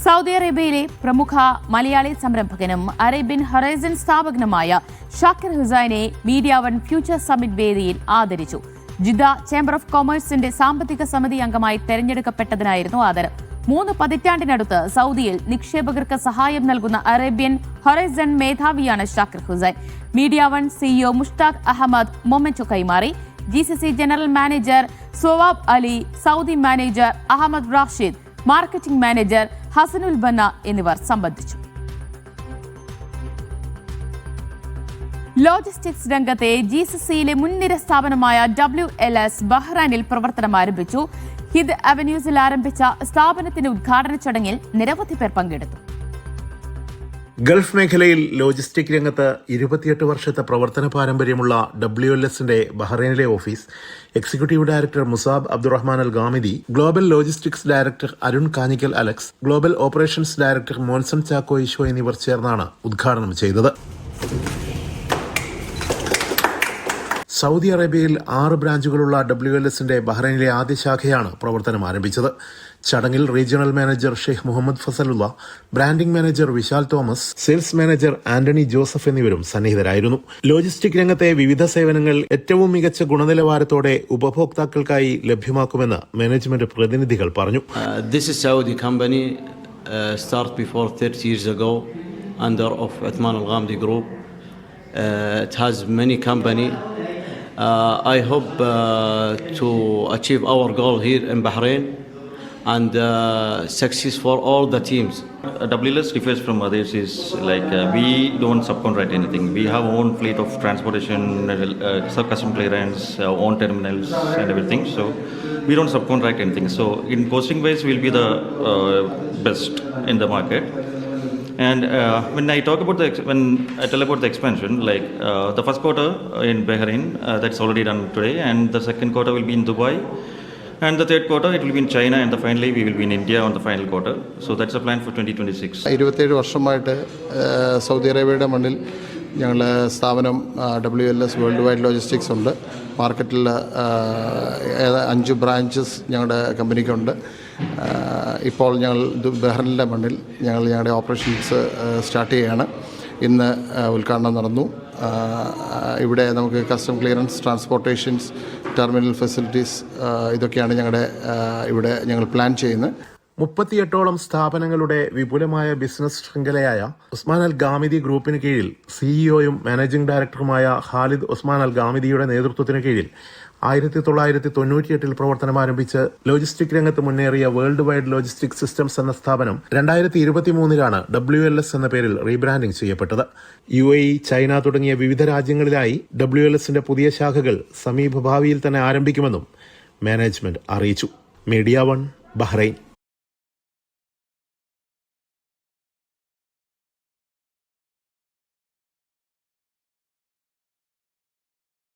സൗദി അറേബ്യയിലെ പ്രമുഖ മലയാളി സംരംഭകനും അറേബ്യൻ ഹൊറൈസൺ സ്ഥാപകനുമായ ഷാക്കിർ ഹുസൈനെ മീഡിയ വൺ ഫ്യൂച്ചർ സമ്മിറ്റ് വേദിയിൽ ആദരിച്ചു. ജിദ്ദ ചേംബർ ഓഫ് കൊമേഴ്സിന്റെ സാമ്പത്തിക സമിതി അംഗമായി തെരഞ്ഞെടുക്കപ്പെട്ടതിനായിരുന്നു ആദരം. 3 പതിറ്റാണ്ടിനടുത്ത് സൗദിയിൽ നിക്ഷേപകർക്ക് സഹായം നൽകുന്ന അറേബ്യൻ ഹൊറൈസൺ മേധാവിയാണ് Shakir Hussain. Media one CEO Mushtaq Ahmed memento കൈമാറി. GCC general manager Sowab Ali, Saudi manager Ahmed Rashid, marketing manager Hasanul Banna എന്നിവർ സംബന്ധിച്ചു. ലോജിസ്റ്റിക്സ് രംഗത്തെ GCCയിലെ മുൻനിര സ്ഥാപനമായ WLS ബഹ്റൈനിൽ പ്രവർത്തനം ആരംഭിച്ചു. ഹിദ് അവന്യൂസിൽ ആരംഭിച്ച സ്ഥാപനത്തിന്റെ ഉദ്ഘാടന ചടങ്ങിൽ നിരവധി പേർ പങ്കെടുത്തു. ഗൾഫ് മേഖലയിൽ ലോജിസ്റ്റിക് രംഗത്ത് 28 വർഷത്തെ പ്രവർത്തന പാരമ്പര്യമുള്ള WLSന്റെ ബഹ്റൈനിലെ office executive director Musab Abdurahman Al Ghamidi, global logistics director Arun Kanickal Alex, global operations director Monson Chacko Eesho എന്നിവർ ചേർന്നാണ് ഉദ്ഘാടനം ചെയ്തത്. സൗദി അറേബ്യയിൽ 6 ബ്രാഞ്ചുകളുള്ള WLSന്റെ ബഹ്റൈനിലെ ആദ്യ ശാഖയാണ് പ്രവർത്തനം ആരംഭിച്ചത്. ചടങ്ങിൽ regional manager Sheikh Muhammad Fazalulla, branding manager Vishal Thomas, sales manager Antony Joseph എന്നിവരും സന്നിഹിതരായിരുന്നു. ലോജിസ്റ്റിക് രംഗത്തെ വിവിധ സേവനങ്ങൾ ഏറ്റവും മികച്ച ഗുണനിലവാരത്തോടെ ഉപഭോക്താക്കൾക്കായി ലഭ്യമാക്കുമെന്ന് മാനേജ്മെന്റ് പ്രതിനിധികൾ പറഞ്ഞു. This is Saudi company start before 30 years ago under of Uthman Al Ghamdi group. It has many company. I hope to achieve our goal here in Bahrain and success for all the teams. WLS differs from others is like we don't subcontract anything. We have our own fleet of transportation, custom clearance, our own terminals and everything. So we don't subcontract anything. So in costing wise, we'll be the best in the market. And when I tell about the expansion, like the first quarter in Bahrain, that's already done today, and the second quarter will be in Dubai. And the third quarter, it will be in China, and finally we will be in India on the final quarter. So that's the plan for 2026. 27 വർഷമായിട്ട് സൗദി അറേബ്യയുടെ മണ്ണിൽ ഞങ്ങൾ സ്ഥാപനം WLS വേൾഡ് വൈഡ് ലോജിസ്റ്റിക്സ് ഉണ്ട്. മാർക്കറ്റിൽ 5 ബ്രാഞ്ചസ് ഞങ്ങളുടെ കമ്പനിക്കുണ്ട്. ഇപ്പോൾ ഞങ്ങൾ ബഹ്റിനിലെ മണ്ണിൽ ഞങ്ങളുടെ ഓപ്പറേഷൻസ് സ്റ്റാർട്ട് ചെയ്യുകയാണ്. ഇന്ന് ഉദ്ഘാടനം നടന്നു. ഇവിടെ നമുക്ക് custom clearance, transportations, terminal facilities ഇതൊക്കെയാണ് ഇവിടെ ഞങ്ങൾ പ്ലാൻ ചെയ്യുന്നത്. 38ഓളം സ്ഥാപനങ്ങളുടെ വിപുലമായ ബിസിനസ് ശൃംഖലയായ ഉസ്മാൻ അൽ ഗാമിദി ഗ്രൂപ്പിന് കീഴിൽ സിഇഒയും മാനേജിംഗ് ഡയറക്ടറുമായ ഖാലിദ് ഉസ്മാൻ അൽ ഗാമിദിയുടെ നേതൃത്വത്തിന് കീഴിൽ 1998 പ്രവർത്തനം ആരംഭിച്ച് ലോജിസ്റ്റിക് രംഗത്ത് മുന്നേറിയ വേൾഡ് വൈഡ് ലോജിസ്റ്റിക് സിസ്റ്റംസ് എന്ന സ്ഥാപനം 2023 WLS എന്ന പേരിൽ റീബ്രാൻഡിംഗ് ചെയ്യപ്പെട്ടത്. UAE, ചൈന തുടങ്ങിയ വിവിധ രാജ്യങ്ങളിലായി WLSന്റെ പുതിയ ശാഖകൾ സമീപഭാവിയിൽ തന്നെ ആരംഭിക്കുമെന്നും മാനേജ്മെന്റ് അറിയിച്ചു. Media 1, Bahrain.